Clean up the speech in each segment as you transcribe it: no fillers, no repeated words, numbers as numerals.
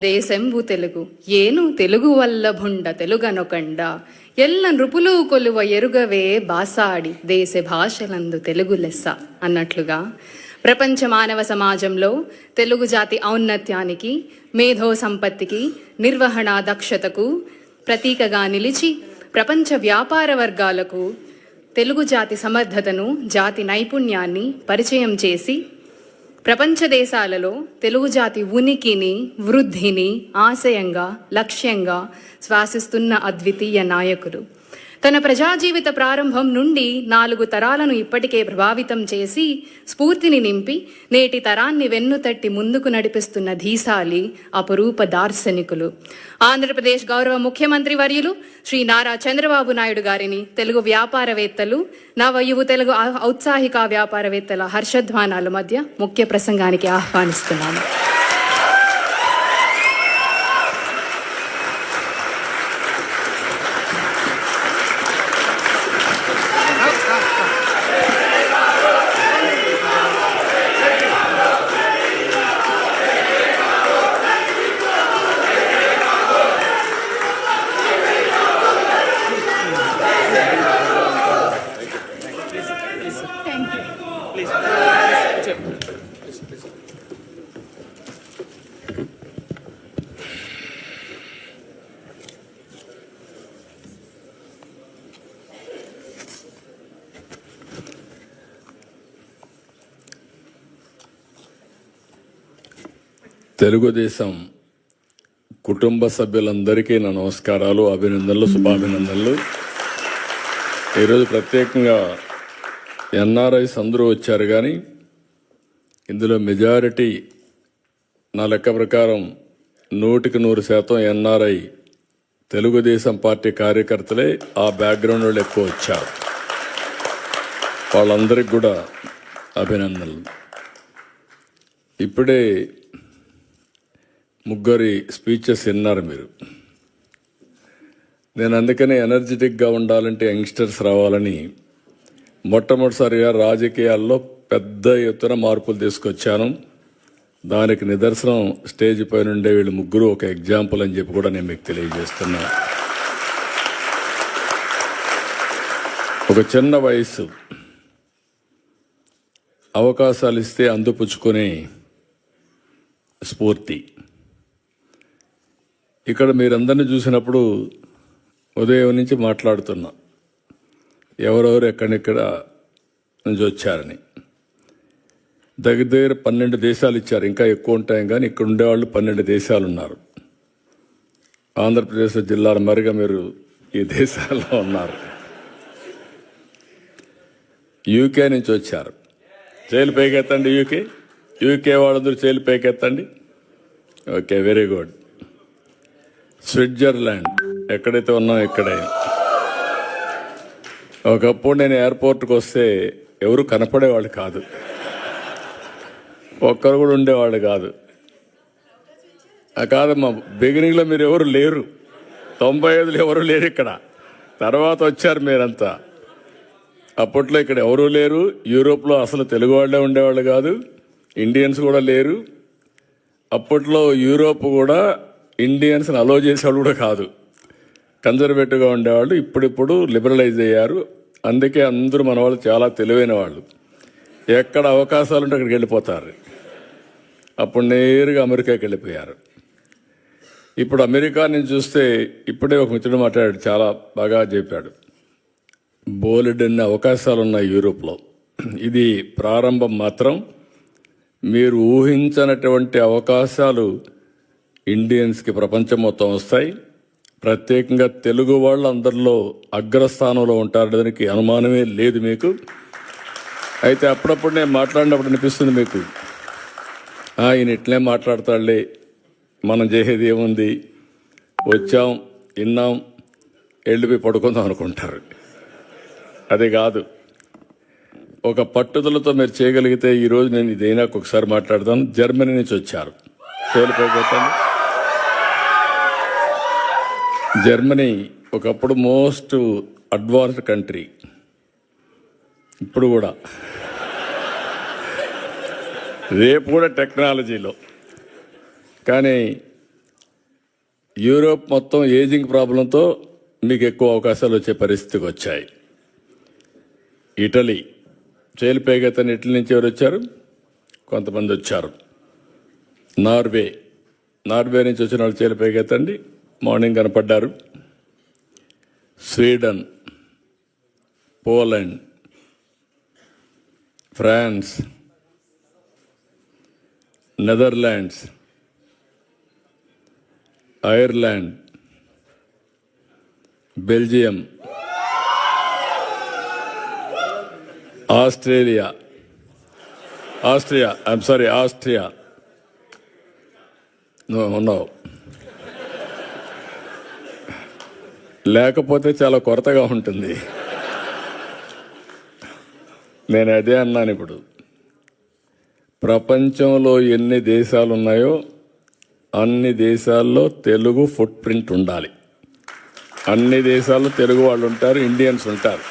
దేశంబు తెలుగు ఏను తెలుగు వల్ల భుండ తెలుగనొకండ ఎల్ల నృపులు కొలువ ఎరుగవే బాసాడి దేశ భాషలందు తెలుగు లెస్స అన్నట్లుగా ప్రపంచ మానవ సమాజంలో తెలుగు జాతి ఔన్నత్యానికి, మేధో సంపత్తికి, నిర్వహణ దక్షతకు ప్రతీకగా నిలిచి ప్రపంచ వ్యాపార వర్గాలకు తెలుగు జాతి సమర్థతను, జాతి నైపుణ్యాన్ని పరిచయం చేసి ప్రపంచ దేశాలలో తెలుగు జాతి ఉనికిని, వృద్ధిని ఆశయంగా, లక్ష్యంగా శ్వాసిస్తున్న అద్వితీయ నాయకులు. తన ప్రజాజీవిత ప్రారంభం నుండి 4 తరాలను ఇప్పటికే ప్రభావితం చేసి స్ఫూర్తిని నింపి నేటి తరాన్ని వెన్నుతట్టి ముందుకు నడిపిస్తున్న ధీశాలి అపురూప దార్శనికులు. ఆంధ్రప్రదేశ్ గౌరవ ముఖ్యమంత్రి వర్యులు శ్రీ నారా చంద్రబాబు నాయుడు గారిని తెలుగు వ్యాపారవేత్తలు, నవయువ తెలుగు ఔత్సాహిక వ్యాపారవేత్తల హర్షధ్వానాల మధ్య ముఖ్య ప్రసంగానికి ఆహ్వానిస్తున్నాను. తెలుగుదేశం కుటుంబ సభ్యులందరికీ నా నమస్కారాలు, అభినందనలు, శుభాభినందనలు. ఈరోజు ప్రత్యేకంగా ఎన్ఆర్ఐస్ అందరూ వచ్చారు, కానీ ఇందులో మెజారిటీ నా లెక్క ప్రకారం 100% ఎన్ఆర్ఐ తెలుగుదేశం పార్టీ కార్యకర్తలే, ఆ బ్యాక్గ్రౌండ్ వాళ్ళు ఎక్కువ వచ్చారు. వాళ్ళందరికీ కూడా అభినందనలు. ఇప్పుడే ముగ్గురి స్పీచెస్ విన్నారు మీరు. నేను అందుకనే ఎనర్జెటిక్గా ఉండాలంటే యంగ్స్టర్స్ రావాలని మొట్టమొదటిసారిగా రాజకీయాల్లో పెద్ద ఎత్తున మార్పులు తీసుకొచ్చాను. దానికి నిదర్శనం స్టేజ్ పైన ఉండే వీళ్ళు ముగ్గురు ఒక ఎగ్జాంపుల్ అని చెప్పి కూడా నేను మీకు తెలియజేస్తున్నా. ఒక చిన్న వయసు, అవకాశాలు ఇస్తే అందిపుచ్చుకునే స్ఫూర్తి. ఇక్కడ మీరందరినీ చూసినప్పుడు ఉదయం నుంచి మాట్లాడుతున్నా, ఎవరెవరు ఎక్కడెక్కడ నుంచి వచ్చారని. దగ్గర 12 దేశాలు ఇచ్చారు, ఇంకా ఎక్కువ ఉంటాయి, కానీ ఇక్కడ ఉండేవాళ్ళు 12 దేశాలు ఉన్నారు. ఆంధ్రప్రదేశ్ జిల్లాల మరిగా మీరు ఈ దేశాల్లో ఉన్నారు. యూకే నుంచి వచ్చారు, చేలు పైకెత్తండి. యూకే వాళ్ళందరూ చేలు పైకెత్తండి. Okay, very good. స్విట్జర్లాండ్, ఎక్కడైతే ఉన్నాం ఇక్కడే. ఒకప్పుడు నేను ఎయిర్పోర్ట్కి వస్తే ఎవరు కనపడేవాళ్ళు కాదు, ఒక్కరు కూడా ఉండేవాళ్ళు కాదు. కాదమ్మా, బిగినింగ్లో మీరు ఎవరు లేరు, 95లో ఎవరు లేరు ఇక్కడ. తర్వాత వచ్చారు మీరంతా. అప్పట్లో ఇక్కడ ఎవరూ లేరు. యూరోప్లో అసలు తెలుగు వాళ్ళే ఉండేవాళ్ళు కాదు, ఇండియన్స్ కూడా లేరు. అప్పట్లో యూరోప్ కూడా ఇండియన్స్ని అలో చేసేవాళ్ళు కూడా కాదు, కన్జర్వేటివ్గా ఉండేవాళ్ళు. ఇప్పుడిప్పుడు లిబరలైజ్ అయ్యారు. అందుకే అందరూ మన వాళ్ళు చాలా తెలివైన వాళ్ళు. ఎక్కడ అవకాశాలు ఉంటే అక్కడికి వెళ్ళిపోతారు. అప్పుడు నేరుగా అమెరికాకి వెళ్ళిపోయారు. ఇప్పుడు అమెరికా నుంచి చూస్తే, ఇప్పుడే ఒక మిత్రుడు మాట్లాడాడు, చాలా బాగా చెప్పాడు. బోలెడన్ని అవకాశాలు ఉన్నాయి యూరోప్లో. ఇది ప్రారంభం మాత్రం. మీరు ఊహించనటువంటి అవకాశాలు ఇండియన్స్కి ప్రపంచం మొత్తం వస్తాయి. ప్రత్యేకంగా తెలుగు వాళ్ళు అందరిలో అగ్రస్థానంలో ఉంటారు, దానికి అనుమానమే లేదు మీకు. అయితే అప్పుడప్పుడు నేను మాట్లాడినప్పుడు అనిపిస్తుంది మీకు, ఈయన ఇట్లే మాట్లాడతాడులే, మనం చేసేది ఏముంది, వచ్చాం, విన్నాం, వెళ్ళిపోయి పడుకుందాం అనుకుంటారు. అది కాదు. ఒక పట్టుదలతో మీరు చేయగలిగితే, ఈరోజు నేను ఇదైనా ఒకసారి మాట్లాడతాను. జర్మనీ నుంచి వచ్చారు, చేలిపోయిపోతాను. జర్మనీ ఒకప్పుడు మోస్ట్ అడ్వాన్స్డ్ కంట్రీ, ఇప్పుడు కూడా, రేపు కూడా టెక్నాలజీలో. కానీ యూరోప్ మొత్తం ఏజింగ్ ప్రాబ్లంతో మీకు ఎక్కువ అవకాశాలు వచ్చే పరిస్థితికి వచ్చాయి. ఇటలీ చేలిపేగతని ఇటలీ నుంచి ఎవరు వచ్చారు? కొంతమంది వచ్చారు. నార్వే నుంచి వచ్చిన వాళ్ళు చేలిపేగతండి మార్నింగ్ కనపడ్డారు. Sweden, Poland, France, Netherlands, Ireland, Belgium, Austria ఉన్నావు. లేకపోతే చాలా కొరతగా ఉంటుంది. నేను అదే అన్నాను. ఇప్పుడు ప్రపంచంలో ఎన్ని దేశాలు ఉన్నాయో అన్ని దేశాల్లో తెలుగు ఫుట్ ప్రింట్ ఉండాలి. అన్ని దేశాల్లో తెలుగు వాళ్ళు ఉంటారు, ఇండియన్స్ ఉంటారు.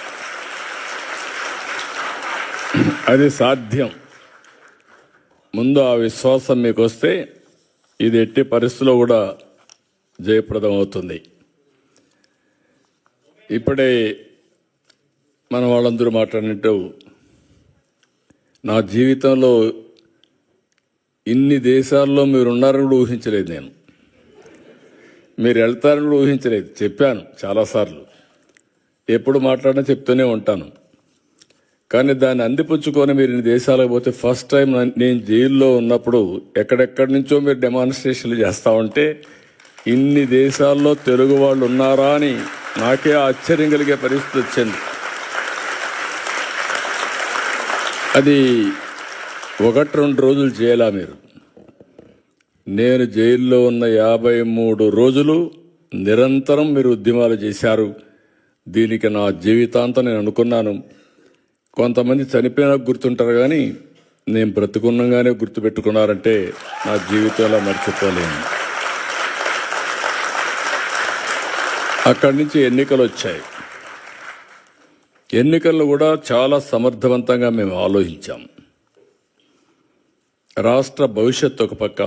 అది సాధ్యం. ముందు ఆ విశ్వాసం మీకు వస్తే ఇది ఎట్టి పరిస్థితుల్లో కూడా జయప్రదం అవుతుంది. ఇప్పుడే మన వాళ్ళందరూ మాట్లాడినట్టు నా జీవితంలో ఇన్ని దేశాల్లో మీరు ఉన్నారని కూడా ఊహించలేదు. నేను మీరు వెళ్తారని కూడా ఊహించలేదు. చెప్పాను చాలాసార్లు, ఎప్పుడు మాట్లాడినా చెప్తూనే ఉంటాను. కానీ దాన్ని అందిపుచ్చుకొని మీరు ఇన్ని దేశాలకు పోతే ఫస్ట్ టైం నేను జైల్లో ఉన్నప్పుడు ఎక్కడెక్కడి నుంచో మీరు డెమాన్స్ట్రేషన్లు చేస్తూ ఉంటే ఇన్ని దేశాల్లో తెలుగు వాళ్ళు ఉన్నారా అని నాకే ఆశ్చర్యం కలిగే పరిస్థితి వచ్చింది. అది 1-2 రోజులు చేయాలా మీరు? నేను జైల్లో ఉన్న 53 రోజులు నిరంతరం మీరు ఉద్యమాలు చేశారు. దీనికి నా జీవితాంతం నేను అనుకున్నాను. కొంతమంది చనిపోయినా గుర్తుంటారు, కానీ నేను బ్రతుకున్నగానే గుర్తుపెట్టుకున్నారంటే నా జీవితంలో మర్చిపోలేను. అక్కడి నుంచి ఎన్నికలు వచ్చాయి. ఎన్నికల్లో కూడా చాలా సమర్థవంతంగా మేము ఆలోచించాం. రాష్ట్ర భవిష్యత్తు ఒక పక్క,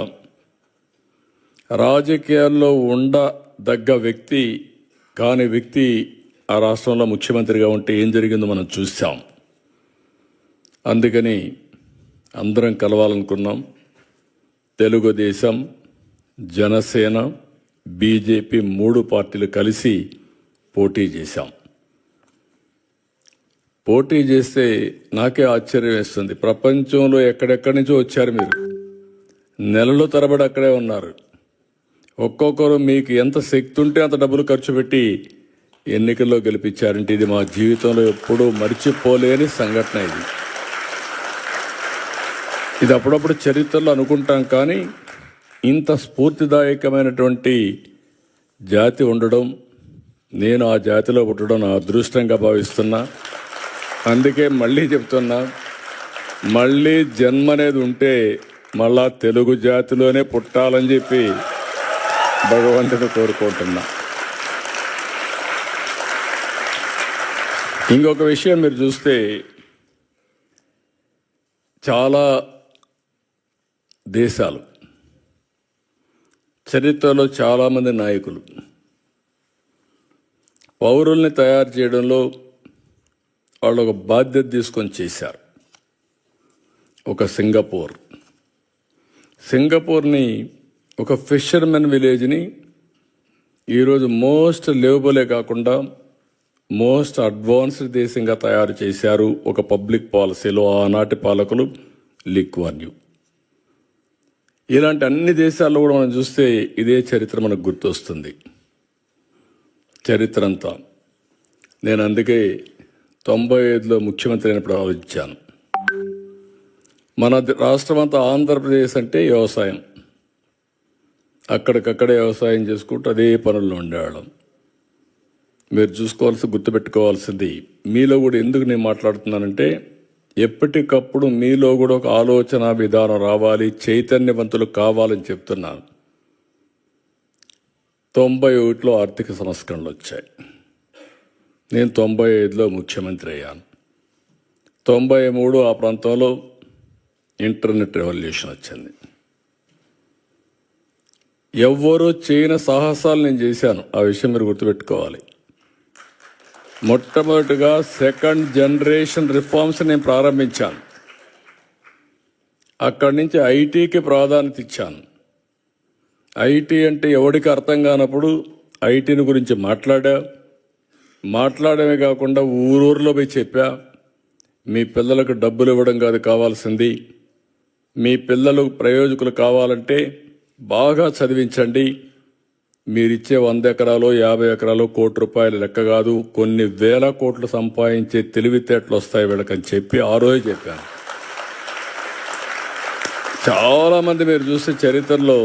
రాజకీయాల్లో ఉండదగ్గ వ్యక్తి కాని వ్యక్తి ఆ రాష్ట్రంలో ముఖ్యమంత్రిగా ఉంటే ఏం జరిగిందో మనం చూసాం. అందుకని అందరం కలవాలనుకున్నాం. తెలుగుదేశం, జనసేన, బీజేపీ 3 పార్టీలు కలిసి పోటీ చేశాం. పోటీ చేస్తే నాకే ఆశ్చర్యం వేస్తుంది. ప్రపంచంలో ఎక్కడెక్కడి నుంచో వచ్చారు మీరు, నెలల తరబడి అక్కడే ఉన్నారు. ఒక్కొక్కరు మీకు ఎంత శక్తి ఉంటే అంత డబ్బులు ఖర్చు పెట్టి ఎన్నికల్లో గెలిపించారంటే ఇది మా జీవితంలో ఎప్పుడూ మర్చిపోలేని సంఘటన. ఇది అప్పుడప్పుడు చరిత్రలో అనుకుంటాం, కానీ ఇంత స్ఫూర్తిదాయకమైనటువంటి జాతి ఉండడం, నేను ఆ జాతిలో పుట్టడం నా అదృష్టంగా భావిస్తున్నా. అందుకే మళ్ళీ చెప్తున్నా, మళ్ళీ జన్మ అనేది ఉంటే మళ్ళా తెలుగు జాతిలోనే పుట్టాలని చెప్పి భగవంతుని కోరుకుంటున్నా. ఇంకొక విషయం మీరు చూస్తే, చాలా దేశాలు చరిత్రలో చాలామంది నాయకులు పౌరుల్ని తయారు చేయడంలో వాళ్ళు ఒక బాధ్యత తీసుకొని చేశారు. ఒక సింగపూర్ని ఒక ఫిషర్మెన్ విలేజ్ని ఈరోజు మోస్ట్ లివబులే కాకుండా మోస్ట్ అడ్వాన్స్డ్ దేశంగా తయారు చేశారు. ఒక పబ్లిక్ పాలసీలో ఆనాటి పాలకులు లీ కువాన్ యూ. ఇలాంటి అన్ని దేశాల్లో కూడా మనం చూస్తే ఇదే చరిత్ర మనకు గుర్తొస్తుంది. చరిత్ర అంతా నేను అందుకే 95లో ముఖ్యమంత్రి అయినప్పుడు ఆలోచించాను. మన రాష్ట్రం అంతా ఆంధ్రప్రదేశ్ అంటే వ్యవసాయం, అక్కడికక్కడే వ్యవసాయం చేసుకుంటూ అదే పనుల్లో ఉండేవాళ్ళం. మీరు గుర్తుపెట్టుకోవాల్సింది, మీలో కూడా ఎందుకు నేను మాట్లాడుతున్నానంటే, ఎప్పటికప్పుడు మీలో కూడా ఒక ఆలోచన విధానం రావాలి, చైతన్యవంతులు కావాలని చెప్తున్నాను. 91లో ఆర్థిక సంస్కరణలు వచ్చాయి. నేను 95లో ముఖ్యమంత్రి అయ్యాను. 93 ఆ ప్రాంతంలో ఇంటర్నెట్ రెవల్యూషన్ వచ్చింది. ఎవ్వరూ చేయని సాహసాలు నేను చేశాను. ఆ విషయం మీరు గుర్తుపెట్టుకోవాలి. మొట్టమొదటిగా సెకండ్ జనరేషన్ రిఫార్మ్స్ నేను ప్రారంభించాను. అక్కడి నుంచి ఐటీకి ప్రాధాన్యత ఇచ్చాను. ఐటీ అంటే ఎవరికి అర్థం కానప్పుడు ఐటీని గురించి మాట్లాడమే కాకుండా ఊరూరులో పోయి చెప్పా, మీ పిల్లలకు డబ్బులు ఇవ్వడం కాదు కావాల్సింది, మీ పిల్లలు ప్రయోజకులు కావాలంటే బాగా చదివించండి. మీరిచ్చే 100 ఎకరాలు 50 ఎకరాలు కోటి రూపాయలు లెక్క కాదు, కొన్ని వేల కోట్లు సంపాదించే తెలివితేటలు వస్తాయి వీళ్ళకని చెప్పి ఆ రోజు చెప్పాను. చాలామంది మీరు చూస్తే చరిత్రలో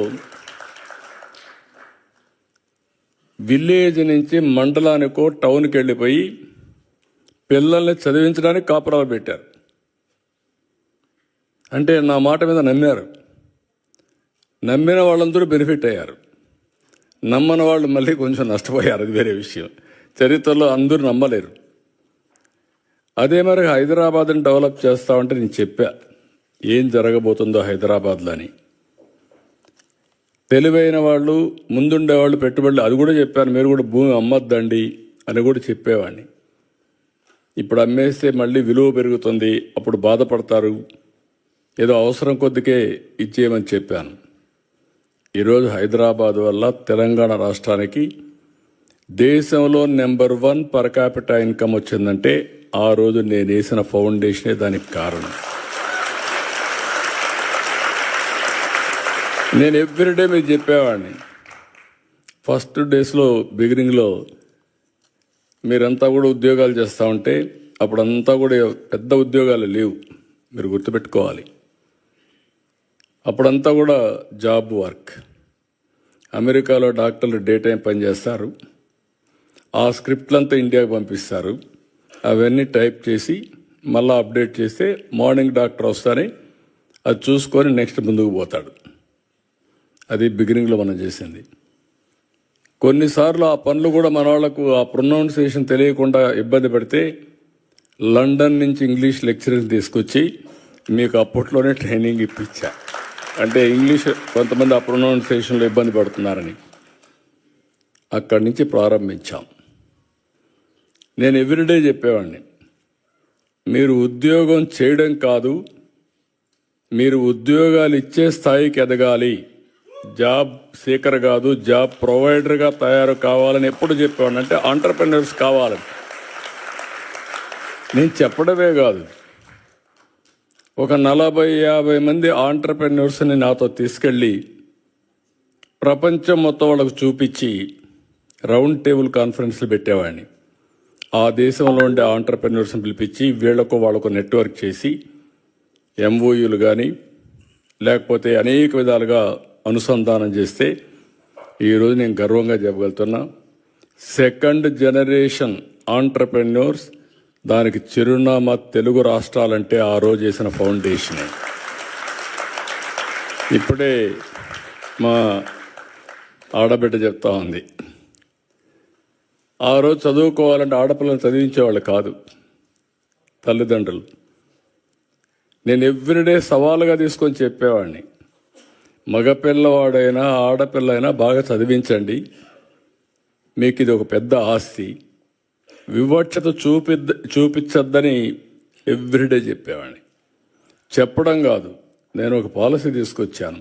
విలేజ్ నుంచి మండలానికో టౌన్కి వెళ్ళిపోయి పిల్లల్ని చదివించడానికి కాపురాలు పెట్టారు. అంటే నా మాట మీద నమ్మారు. నమ్మిన వాళ్ళందరూ బెనిఫిట్ అయ్యారు, నమ్మని వాళ్ళు మళ్ళీ కొంచెం నష్టపోయారు. అది వేరే విషయం. చరిత్రలో అందరూ నమ్మలేరు. అదే మరి హైదరాబాద్ని డెవలప్ చేస్తామంటే నేను చెప్పా ఏం జరగబోతుందో హైదరాబాద్లో అని. తెలివైన వాళ్ళు ముందుండేవాళ్ళు పెట్టుబడులు అది కూడా చెప్పాను. మీరు కూడా భూమి అమ్మద్దండి అని కూడా చెప్పేవాడిని. ఇప్పుడు అమ్మేస్తే మళ్ళీ విలువ పెరుగుతుంది, అప్పుడు బాధపడతారు, ఏదో అవసరం కొద్దికే ఇచ్చేయమని చెప్పాను. ఈరోజు హైదరాబాద్ వల్ల తెలంగాణ రాష్ట్రానికి దేశంలో నెంబర్ 1 పర్ క్యాపిటల్ ఇన్కమ్ వచ్చిందంటే ఆ రోజు నేను వేసిన ఫౌండేషనే దానికి కారణం. నేను ఎవ్రీడే మీకు చెప్పేవాడిని. ఫస్ట్ డేస్లో బిగినింగ్లో మీరంతా కూడా ఉద్యోగాలు చేస్తూ ఉంటే అప్పుడంతా కూడా పెద్ద ఉద్యోగాలు లేవు, మీరు గుర్తుపెట్టుకోవాలి. అప్పుడంతా కూడా జాబ్ వర్క్. అమెరికాలో డాక్టర్లు డే టైం పనిచేస్తారు, ఆ స్క్రిప్ట్లంతా ఇండియాకి పంపిస్తారు, అవన్నీ టైప్ చేసి మళ్ళీ అప్డేట్ చేస్తే మార్నింగ్ డాక్టర్ వస్తానే అది చూసుకొని నెక్స్ట్ ముందుకు పోతాడు. అది బిగినింగ్లో మనం చేసింది. కొన్నిసార్లు ఆ పనులు కూడా మన వాళ్ళకు ఆ ప్రొనౌన్సియేషన్ తెలియకుండా ఇబ్బంది పెడితే లండన్ నుంచి ఇంగ్లీష్ లెక్చరర్ని తీసుకొచ్చి మీకు అప్పట్లోనే ట్రైనింగ్ ఇప్పించా. అంటే ఇంగ్లీష్ కొంతమంది ఆ ప్రొనౌన్సియేషన్లో ఇబ్బంది పడుతున్నారని అక్కడి నుంచి ప్రారంభించాం. నేను ఎవ్రీడే చెప్పేవాడిని, మీరు ఉద్యోగం చేయడం కాదు, మీరు ఉద్యోగాలు ఇచ్చే స్థాయికి ఎదగాలి, జాబ్ సీకర్ కాదు జాబ్ ప్రొవైడర్గా తయారు కావాలని ఎప్పుడు చెప్పేవాడిని. అంటే ఆంటర్‌ప్రెన్యూర్స్ కావాలని నేను చెప్పడమే కాదు, ఒక 40-50 మంది ఆంటర్‌ప్రెన్యూర్స్ని నాతో తీసుకెళ్ళి ప్రపంచం మొత్తం వాళ్ళకు చూపించి రౌండ్ టేబుల్ కాన్ఫరెన్స్లు పెట్టేవాడిని. ఆ దేశంలో ఉండే ఆంటర్‌ప్రెన్యూర్స్ని పిలిపించి వాళ్ళకు నెట్వర్క్ చేసి ఎంఓయూలు కానీ లేకపోతే అనేక విధాలుగా అనుసంధానం చేస్తే ఈరోజు నేను గర్వంగా చెప్పగలుగుతున్నా, సెకండ్ జనరేషన్ ఆంటర్‌ప్రెన్యూర్స్ దానికి చిరునామా తెలుగు రాష్ట్రాలంటే ఆ రోజు చేసిన ఫౌండేషనే. ఇప్పుడే మా ఆడబిడ్డ చెప్తా ఉంది, ఆ రోజు చదువుకోవాలంటే ఆడపిల్లలు చదివించేవాళ్ళు కాదు తల్లిదండ్రులు. నేను ఎవ్రీడే సవాలుగా తీసుకొని చెప్పేవాడిని, మగపిల్లవాడైనా ఆడపిల్ల అయినా బాగా చదివించండి, మీకు ఇది ఒక పెద్ద ఆస్తి, వివక్షత చూపించద్దని ఎవ్రీడే చెప్పేవాడిని. చెప్పడం కాదు, నేను ఒక పాలసీ తీసుకొచ్చాను.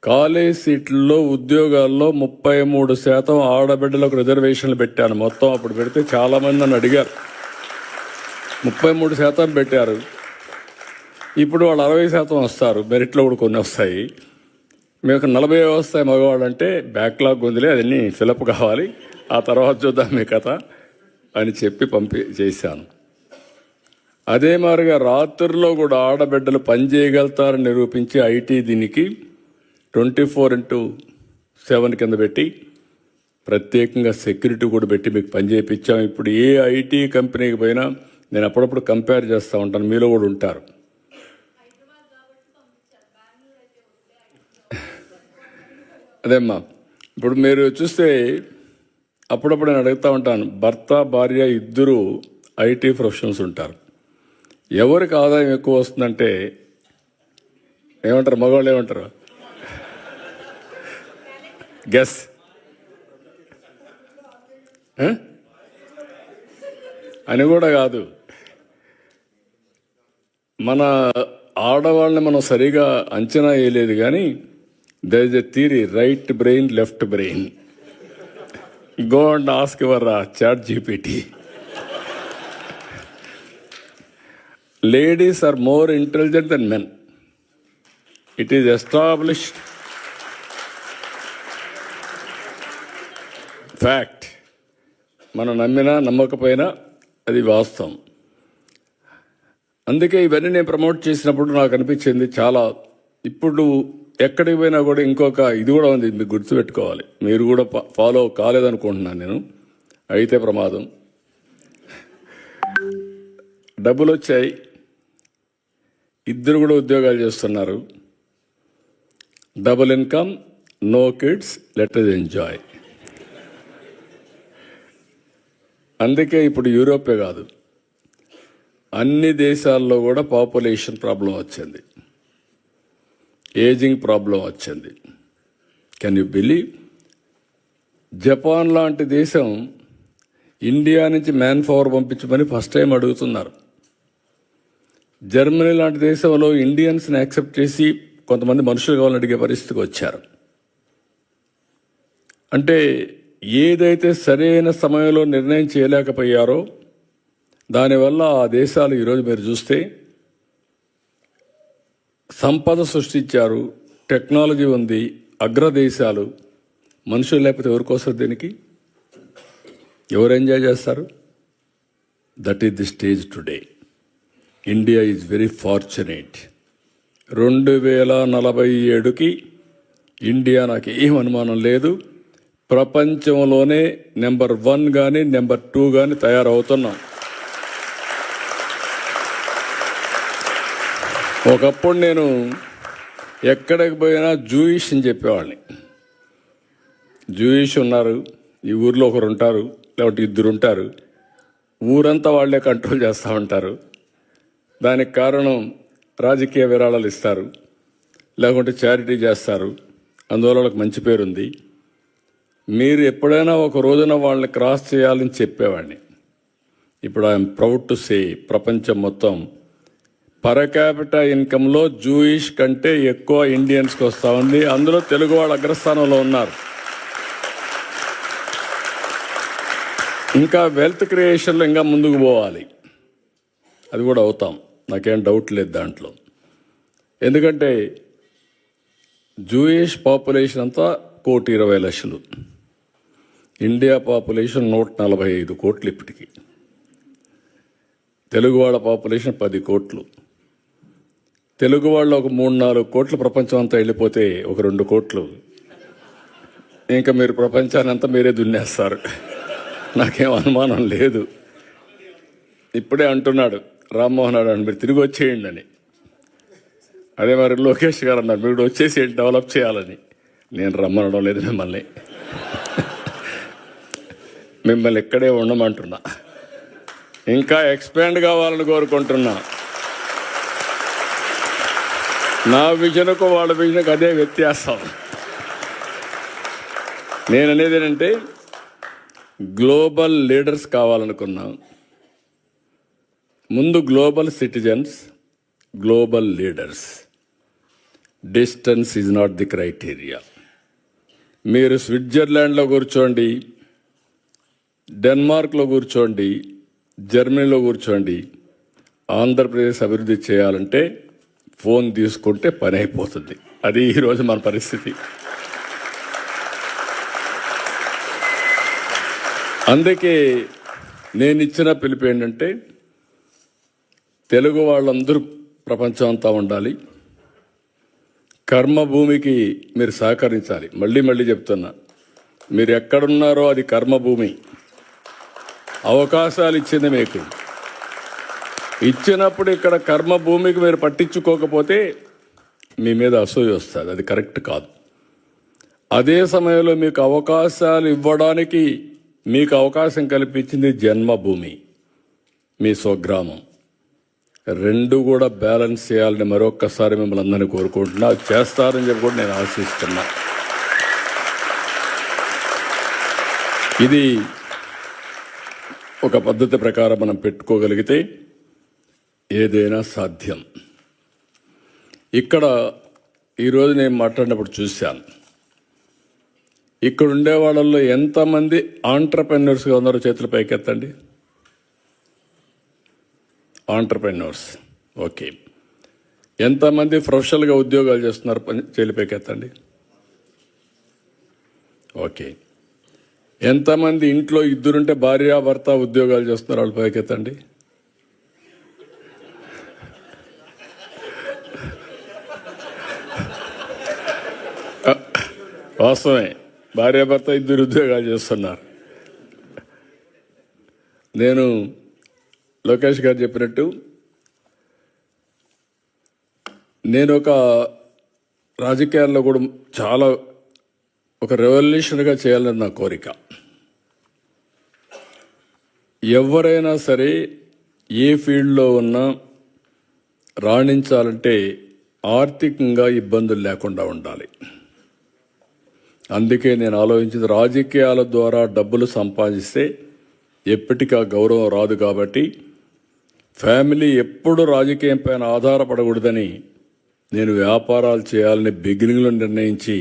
కాలేజ్ సీట్లలో ఉద్యోగాల్లో 33% ఆడబిడ్డలకు రిజర్వేషన్లు పెట్టాను. మొత్తం అప్పుడు పెడితే చాలామంది నన్ను అడిగారు, 33% పెట్టారు, ఇప్పుడు వాళ్ళు 60% వస్తారు, మెరిట్లో కూడా కొన్ని వస్తాయి, మీకు 40 వస్తాయి మగవాళ్ళు అంటే బ్యాక్లాగ్ ఉందిలే, అదన్నీ ఫిలప్ కావాలి, ఆ తర్వాత చూద్దాం మీ కథ అని చెప్పి చేశాను. అదే మాదిరిగా రాత్రుల్లో కూడా ఆడబిడ్డలు పనిచేయగలుగుతారని నిరూపించి ఐటీ దీనికి 24/7 కింద పెట్టి ప్రత్యేకంగా సెక్యూరిటీ కూడా పెట్టి మీకు పని చేయించాం. ఇప్పుడు ఏ ఐటీ కంపెనీకి పోయినా నేను అప్పుడప్పుడు కంపేర్ చేస్తూ ఉంటాను, మీలో కూడా ఉంటారు. అదేమ్మా, ఇప్పుడు మీరు చూస్తే అప్పుడప్పుడు నేను అడుగుతూ ఉంటాను, భర్త భార్య ఇద్దరు ఐటీ ప్రొఫెషనల్స్ ఉంటారు, ఎవరికి ఆదాయం ఎక్కువ వస్తుందంటే ఏమంటారు, మగవాళ్ళు ఏమంటారు, గెస్. అని కూడా కాదు, మన ఆడవాళ్ళని మనం సరిగా అంచనా వేయలేదు కానీ there is a theory, right brain left brain. Go and ask your ChatGPT. Ladies are more intelligent than men. It is established fact. మనం నమ్మినా నమ్మకపోయినా అది వాస్తవం. అందుకే ఇవన్నీ నేను ప్రమోట్ చేసినప్పుడు నాకు అనిపించింది చాలా, ఇప్పుడు ఎక్కడికి పోయినా కూడా ఇంకొక ఇది కూడా ఉంది, మీకు గుర్తుపెట్టుకోవాలి. మీరు కూడా ఫాలో కాలేదనుకుంటున్నాను నేను, అయితే ప్రమాదం. డబ్బులు వచ్చాయి, ఇద్దరు కూడా ఉద్యోగాలు చేస్తున్నారు, double income, no kids, let us enjoy. అందుకే ఇప్పుడు యూరోపే కాదు, అన్ని దేశాల్లో కూడా పాపులేషన్ ప్రాబ్లం వచ్చింది, ఏజింగ్ ప్రాబ్లం వచ్చింది. Can you believe? జపాన్ లాంటి దేశం ఇండియా నుంచి మ్యాన్ పవర్ పంపించమని ఫస్ట్ టైం అడుగుతున్నారు. జర్మనీ లాంటి దేశంలో ఇండియన్స్ని యాక్సెప్ట్ చేసి కొంతమంది మనుషులు కావాలని అడిగే పరిస్థితికి వచ్చారు. అంటే ఏదైతే సరైన సమయంలో నిర్ణయం చేయలేకపోయారో దానివల్ల ఆ దేశాలు ఈరోజు మీరు చూస్తే సంపద సృష్టించారు, టెక్నాలజీ ఉంది, అగ్రదేశాలు. మనుషులు లేకపోతే ఎవరికోసం, దీనికి ఎవరు ఎంజాయ్ చేస్తారు? That is the stage today. India is very fortunate. 2047కి ఇండియా, నాకు ఏం అనుమానం లేదు, ప్రపంచంలోనే నెంబర్ 1 కానీ నెంబర్ 2 కానీ తయారవుతున్నాం. ఒకప్పుడు నేను ఎక్కడికి పోయినా జూయిష్ అని చెప్పేవాడిని. జూయిష్ ఉన్నారు, ఈ ఊర్లో ఒకరు ఉంటారు, లేకపోతే ఇద్దరు ఉంటారు, ఊరంతా వాళ్లే కంట్రోల్ చేస్తూ ఉంటారు. దానికి కారణం రాజకీయ విరాళాలు ఇస్తారు, లేకుంటే చారిటీ చేస్తారు, అందువల్ల వాళ్ళకి మంచి పేరుంది. మీరు ఎప్పుడైనా ఒక రోజున వాళ్ళని క్రాస్ చేయాలని చెప్పేవాడిని. ఇప్పుడు ఐఎమ్ ప్రౌడ్ టు సే, ప్రపంచం మొత్తం పర్ క్యాపిటా ఇన్కంలో జూయిష్ కంటే ఎక్కువ ఇండియన్స్కి వస్తూ ఉంది. అందులో తెలుగు వాళ్ళు అగ్రస్థానంలో ఉన్నారు. ఇంకా వెల్త్ క్రియేషన్లో ఇంకా ముందుకు పోవాలి, అది కూడా అవుతాం, నాకేం డౌట్ లేదు దాంట్లో. ఎందుకంటే జూయిష్ పాపులేషన్ అంతా 1,20,00,000, ఇండియా పాపులేషన్ 145 కోట్లు ఇప్పటికి, తెలుగు వాళ్ళ పాపులేషన్ 10 కోట్లు. తెలుగు వాళ్ళు ఒక 3-4 కోట్లు ప్రపంచం అంతా వెళ్ళిపోతే ఒక 2 కోట్లు, ఇంకా మీరు ప్రపంచాన్ని అంతా మీరే దున్నేస్తారు, నాకేం అనుమానం లేదు. ఇప్పుడే అంటున్నాడు రామ్మోహన్ నాయుడు, మీరు తిరిగి వచ్చేయండి అని. అదే మరి లోకేష్ గారు అన్నారు, మీరు వచ్చేసి డెవలప్ చేయాలని. నేను రమ్మనడం లేదు మిమ్మల్ని, మిమ్మల్ని ఇక్కడే ఉండమంటున్నా, ఇంకా ఎక్స్పాండ్ కావాలని కోరుకుంటున్నా. నా విజన్కు వాళ్ళ విజన్కు అదే వ్యత్యాసం. నేను అనేది ఏంటంటే గ్లోబల్ లీడర్స్ కావాలనుకున్నా. ముందు global citizens, global leaders. Distance is not the criteria. మీరు స్విట్జర్లాండ్లో కూర్చోండి, డెన్మార్క్లో కూర్చోండి, జర్మనీలో కూర్చోండి, ఆంధ్రప్రదేశ్ అభివృద్ధి చేయాలంటే ఫోన్ తీసుకుంటే పని అయిపోతుంది. అది ఈరోజు మన పరిస్థితి. అందుకే నేను ఇచ్చిన పిలుపు ఏంటంటే తెలుగు వాళ్ళందరూ ప్రపంచం అంతా ఉండాలి. కర్మభూమికి మీరు సహకరించాలి. మళ్ళీ మళ్ళీ చెప్తున్నా, మీరు ఎక్కడున్నారో అది కర్మభూమి. అవకాశాలు ఇచ్చింది మీకు. ఇచ్చినప్పుడు ఇక్కడ కర్మభూమికి మీరు పట్టించుకోకపోతే మీ మీద అసూయ వస్తుంది, అది కరెక్ట్ కాదు. అదే సమయంలో మీకు అవకాశాలు ఇవ్వడానికి మీకు అవకాశం కల్పించింది జన్మభూమి, మీ స్వగ్రామం. రెండు కూడా బ్యాలెన్స్ చేయాలని మరొక్కసారి మిమ్మల్ని అందరినీ కోరుకుంటున్నా. చేస్తారని చెప్పి కూడా నేను ఆశిస్తున్నా. ఇది ఒక పద్ధతి ప్రకారం మనం పెట్టుకోగలిగితే ఏదైనా సాధ్యం. ఇక్కడ ఈరోజు నేను మాట్లాడినప్పుడు చూశాను, ఇక్కడ ఉండే వాళ్ళల్లో ఎంతమంది ఆంటర్ప్రెన్యూర్స్గా ఉన్నారో చేతుల పైకెత్తండి. Entrepreneurs, okay. ఎంతమంది ప్రొఫెషనల్గా ఉద్యోగాలు చేస్తున్నారు చేతుల పైకెత్తండి. ఓకే. ఎంతమంది ఇంట్లో ఇద్దరుంటే భార్యాభర్త ఉద్యోగాలు చేస్తున్నారు వాళ్ళ పైకెత్తండి. వాస్తవమే, భార్యాభర్త ఇద్దరు ఉద్యోగాలు చేస్తున్నారు. నేను లోకేష్ గారు చెప్పినట్టు నేను ఒక రాజకీయాల్లో కూడా చాలా ఒక రెవల్యూషన్గా చేయాలని నా కోరిక. ఎవరైనా సరే ఏ ఫీల్డ్లో ఉన్నా రాణించాలంటే ఆర్థికంగా ఇబ్బందులు లేకుండా ఉండాలి. అందుకే నేను ఆలోచించింది, రాజకీయాల ద్వారా డబ్బులు సంపాదిస్తే ఎప్పటికీ ఆ గౌరవం రాదు. కాబట్టి ఫ్యామిలీ ఎప్పుడు రాజకీయం పైన ఆధారపడకూడదని నేను వ్యాపారాలు చేయాలని బిగినింగ్లో నిర్ణయించి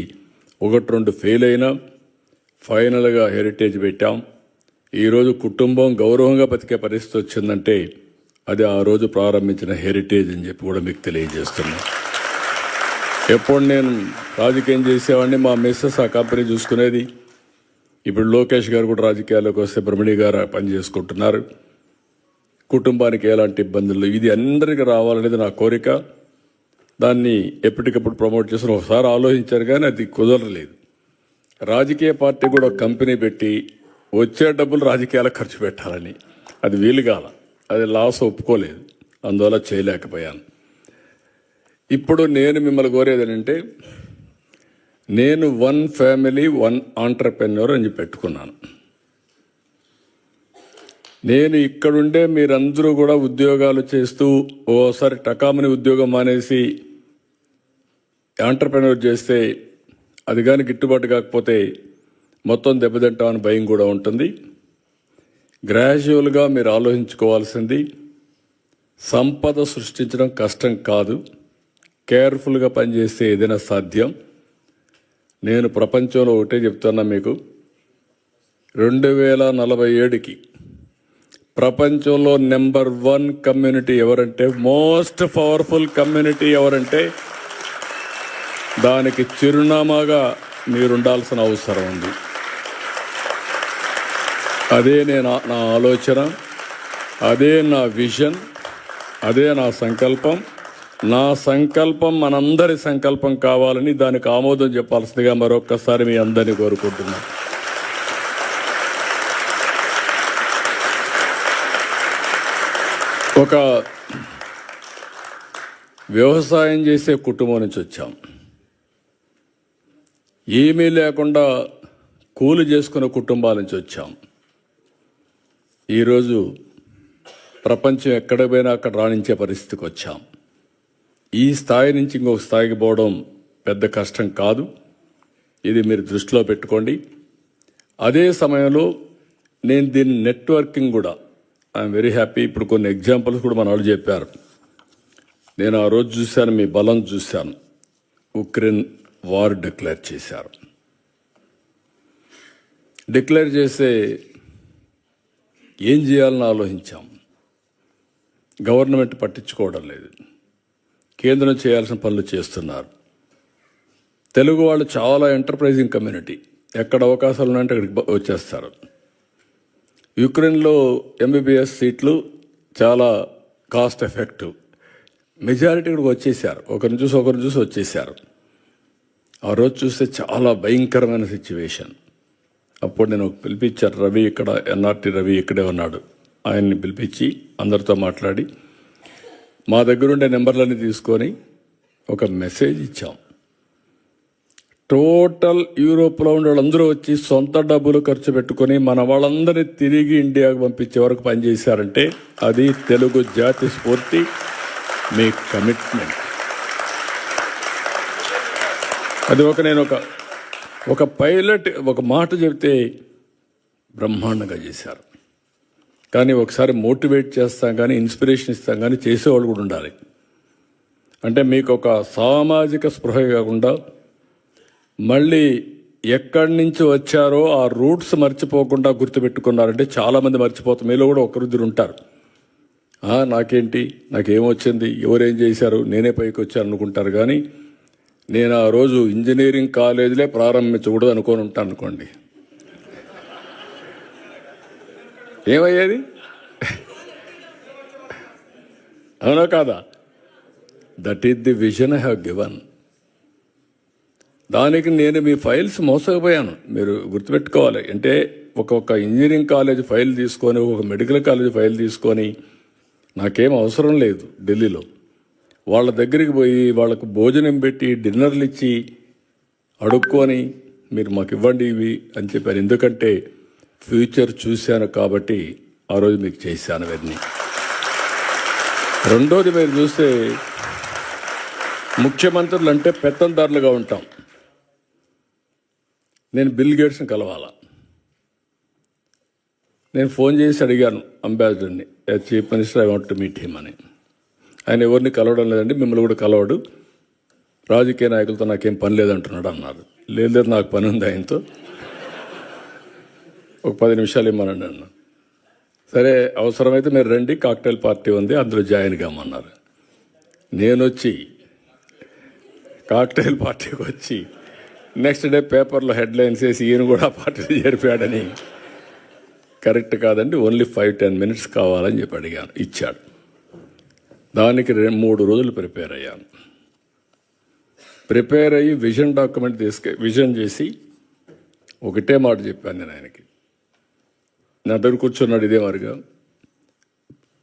1-2 ఫెయిల్ అయినా ఫైనల్గా హెరిటేజ్ పెట్టాం. ఈరోజు కుటుంబం గౌరవంగా బతికే పరిస్థితి వచ్చిందంటే అది ఆ రోజు ప్రారంభించిన హెరిటేజ్ అని చెప్పి కూడా మీకు తెలియజేస్తున్నాను. ఎప్పుడు నేను రాజకీయం చేసేవాడిని, మా మిస్సెస్ ఆ కంపెనీ చూసుకునేది. ఇప్పుడు లోకేష్ గారు కూడా రాజకీయాల్లోకి వస్తే బ్రహ్మణి గారు పని చేసుకుంటున్నారు. కుటుంబానికి ఎలాంటి ఇబ్బందులు, ఇది అందరికీ రావాలనేది నా కోరిక. దాన్ని ఎప్పటికప్పుడు ప్రమోట్ చేసిన ఒకసారి ఆలోచించారు, కానీ అది కుదరలేదు. రాజకీయ పార్టీ కూడా ఒక కంపెనీ పెట్టి వచ్చే డబ్బులు రాజకీయాలకు ఖర్చు పెట్టాలని, అది వీలుగాల, అది లాస్ ఒప్పుకోలేదు, అందువల్ల చేయలేకపోయాను. ఇప్పుడు నేను మిమ్మల్ని కోరేది ఏంటంటే, నేను 1 ఫ్యామిలీ 1 ఆంటర్ప్రెన్యూర్ అని పెట్టుకున్నాను. నేను ఇక్కడుండే మీరందరూ కూడా ఉద్యోగాలు చేస్తూ ఓసారి టకామని ఉద్యోగం మానేసి ఆంటర్ప్రెన్యూర్ చేస్తే అది కానీ గిట్టుబాటు కాకపోతే మొత్తం దెబ్బతింటామని భయం కూడా ఉంటుంది. గ్రాడ్యువల్గా మీరు ఆలోచించుకోవాల్సింది, సంపద సృష్టించడం కష్టం కాదు, కేర్ఫుల్గా పనిచేస్తే ఏదైనా సాధ్యం. నేను ప్రపంచంలో ఒకటే చెప్తున్నా మీకు, 2047కి ప్రపంచంలో నెంబర్ 1 కమ్యూనిటీ ఎవరంటే, మోస్ట్ పవర్ఫుల్ కమ్యూనిటీ ఎవరంటే, దానికి చిరునామాగా మీరుండాల్సిన అవసరం ఉంది. అదే నా ఆలోచన, అదే నా విజన్, అదే నా సంకల్పం. నా సంకల్పం మనందరి సంకల్పం కావాలని, దానికి ఆమోదం చెప్పాల్సిందిగా మరొక్కసారి మీ అందరినీ కోరుకుంటున్నాను. ఒక వ్యవసాయం చేసే కుటుంబం నుంచి వచ్చాం. ఏమీ లేకుండా కూలి చేసుకునే కుటుంబాల నుంచి వచ్చాం. ఈరోజు ప్రపంచం ఎక్కడ పోయినా అక్కడ రాణించే పరిస్థితికి వచ్చాం. ఈ స్థాయి నుంచి ఇంకొక స్థాయికి పోవడం పెద్ద కష్టం కాదు, ఇది మీరు దృష్టిలో పెట్టుకోండి. అదే సమయంలో నేను దీని నెట్వర్కింగ్ కూడా ఐఎమ్ వెరీ హ్యాపీ. ఇప్పుడు కొన్ని ఎగ్జాంపుల్స్ కూడా మన వాళ్ళు చెప్పారు. నేను ఆ రోజు చూశాను, మీ బలం చూశాను. ఉక్రెయిన్ వార్ డిక్లేర్ చేశారు. డిక్లేర్ చేస్తే ఏం చేయాలని ఆలోచించాం. గవర్నమెంట్ పట్టించుకోవడం లేదు, కేంద్రం చేయాల్సిన పనులు చేస్తున్నారు. తెలుగు వాళ్ళు చాలా ఎంటర్ప్రైజింగ్ కమ్యూనిటీ, ఎక్కడ అవకాశాలు ఉన్నాయంటే అక్కడికి వచ్చేస్తారు. యుక్రెయిన్లో MBBS సీట్లు చాలా కాస్ట్ ఎఫెక్టివ్, మెజారిటీ ఇక్కడికి వచ్చేసారు. ఒకరిని చూసి వచ్చేసారు. ఆ రోజు చూస్తే చాలా భయంకరమైన సిచ్యువేషన్. అప్పుడు నేను పిలిపించాను, రవి ఇక్కడ, NRT రవి ఇక్కడే ఉన్నాడు, ఆయన్ని పిలిపించి అందరితో మాట్లాడి మా దగ్గర ఉండే నెంబర్లన్నీ తీసుకొని ఒక మెసేజ్ ఇచ్చాం. టోటల్ యూరోప్లో ఉండే వాళ్ళందరూ వచ్చి సొంత డబ్బులు ఖర్చు పెట్టుకొని మన వాళ్ళందరినీ తిరిగి ఇండియాకు పంపించే వరకు పనిచేశారంటే అది తెలుగు జాతి స్ఫూర్తి, మీ కమిట్మెంట్. అది నేను ఒక పైలట్ ఒక మాట చెప్తే బ్రహ్మాండంగా చేశారు. కానీ ఒకసారి మోటివేట్ చేస్తాం కానీ ఇన్స్పిరేషన్ ఇస్తాం కానీ చేసేవాళ్ళు కూడా ఉండాలి. అంటే మీకు ఒక సామాజిక స్పృహ కాకుండా మళ్ళీ ఎక్కడి నుంచి వచ్చారో ఆ రూట్స్ మర్చిపోకుండా గుర్తుపెట్టుకున్నారంటే చాలామంది మర్చిపోతాం. మీలో కూడా ఒకరిద్దరు ఉంటారు, నాకేంటి, నాకేమొచ్చింది, ఎవరేం చేశారు, నేనే పైకి వచ్చాను అనుకుంటారు. కానీ నేను ఆ రోజు ఇంజనీరింగ్ కాలేజీలే ప్రారంభించకూడదు అనుకొని ఉంటాను అనుకోండి, ఏమయ్యేది? అవునా కాదా? That is the vision I have given. దానికి నేను మీ ఫైల్స్ మోసకపోయాను, మీరు గుర్తుపెట్టుకోవాలి. అంటే ఒక్కొక్క ఇంజనీరింగ్ కాలేజ్ ఫైల్ తీసుకొని, ఒక మెడికల్ కాలేజ్ ఫైల్ తీసుకొని, నాకేం అవసరం లేదు ఢిల్లీలో, వాళ్ళ దగ్గరికి పోయి వాళ్ళకు భోజనం పెట్టి డిన్నర్లు ఇచ్చి అడుక్కొని మీరు మాకు ఇవ్వండి ఇవి అని చెప్పారు. ఎందుకంటే ఫ్యూచర్ చూశాను కాబట్టి ఆ రోజు మీకు చేశాను అవన్నీ. రెండోది, మీరు చూస్తే ముఖ్యమంత్రులు అంటే పెత్తందారులుగా ఉంటాం. నేను బిల్ గేట్స్ని కలవాలా, నేను ఫోన్ చేసి అడిగాను అంబాసిడర్ని, chief minister I want to meet him అని. ఆయన ఎవరిని కలవడం లేదండి, మిమ్మల్ని కూడా కలవడు, రాజకీయ నాయకులతో నాకేం పని లేదంటున్నాడు అన్నారు. లేదు, నాకు పని ఉంది ఆయనతో, ఒక 10 నిమిషాలు ఇమ్మనండి అన్న. సరే, అవసరమైతే మీరు రండి, కాక్టైల్ పార్టీ ఉంది, అందులో జాయిన్ కామన్నారు. నేను వచ్చి కాక్టైల్ పార్టీకి వచ్చి నెక్స్ట్ డే పేపర్లో హెడ్లైన్స్ వేసి ఈయన కూడా పార్టీలో చేరిపాడని. కరెక్ట్ కాదండి, ఓన్లీ 5-10 మినిట్స్ కావాలని చెప్పి అడిగాను, ఇచ్చాడు. దానికి 3 రోజులు ప్రిపేర్ అయ్యాను. ప్రిపేర్ అయ్యి విజన్ డాక్యుమెంట్ విజన్ చేసి ఒకటే మాట చెప్పాను నేను ఆయనకి. నా దగ్గర కూర్చున్నాడు ఇదే మరిగా.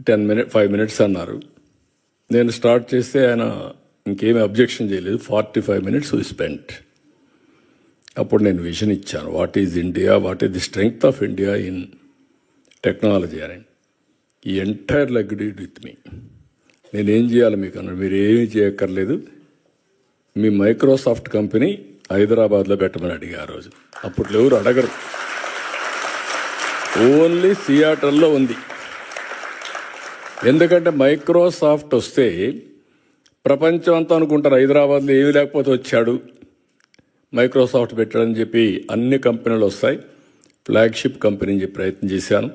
5 మినిట్స్ అన్నారు. నేను స్టార్ట్ చేస్తే ఆయన ఇంకేమీ అబ్జెక్షన్ చేయలేదు. 45 మినిట్స్ వి స్పెంట్. అప్పుడు నేను విజన్ ఇచ్చాను, what is India, what is the strength of India in technology అని. ఈ ఎంటైర్ అగ్రీడ్ విత్ మీ. నేనేం చేయాలి మీకు అన్నాడు. మీరు ఏమీ చేయక్కర్లేదు, మీ మైక్రోసాఫ్ట్ కంపెనీ హైదరాబాద్లో పెట్టమని అడిగా ఆ రోజు. అప్పుడు ఎవరు అడగరు, ఓన్లీ సియాటల్లో ఉంది. ఎందుకంటే మైక్రోసాఫ్ట్ వస్తే ప్రపంచం అంతా అనుకుంటారు హైదరాబాద్లో ఏమీ లేకపోతే వచ్చాడు, మైక్రోసాఫ్ట్ పెట్టాడని చెప్పి అన్ని కంపెనీలు వస్తాయి. ఫ్లాగ్షిప్ కంపెనీ అని చెప్పి ప్రయత్నం చేశాను,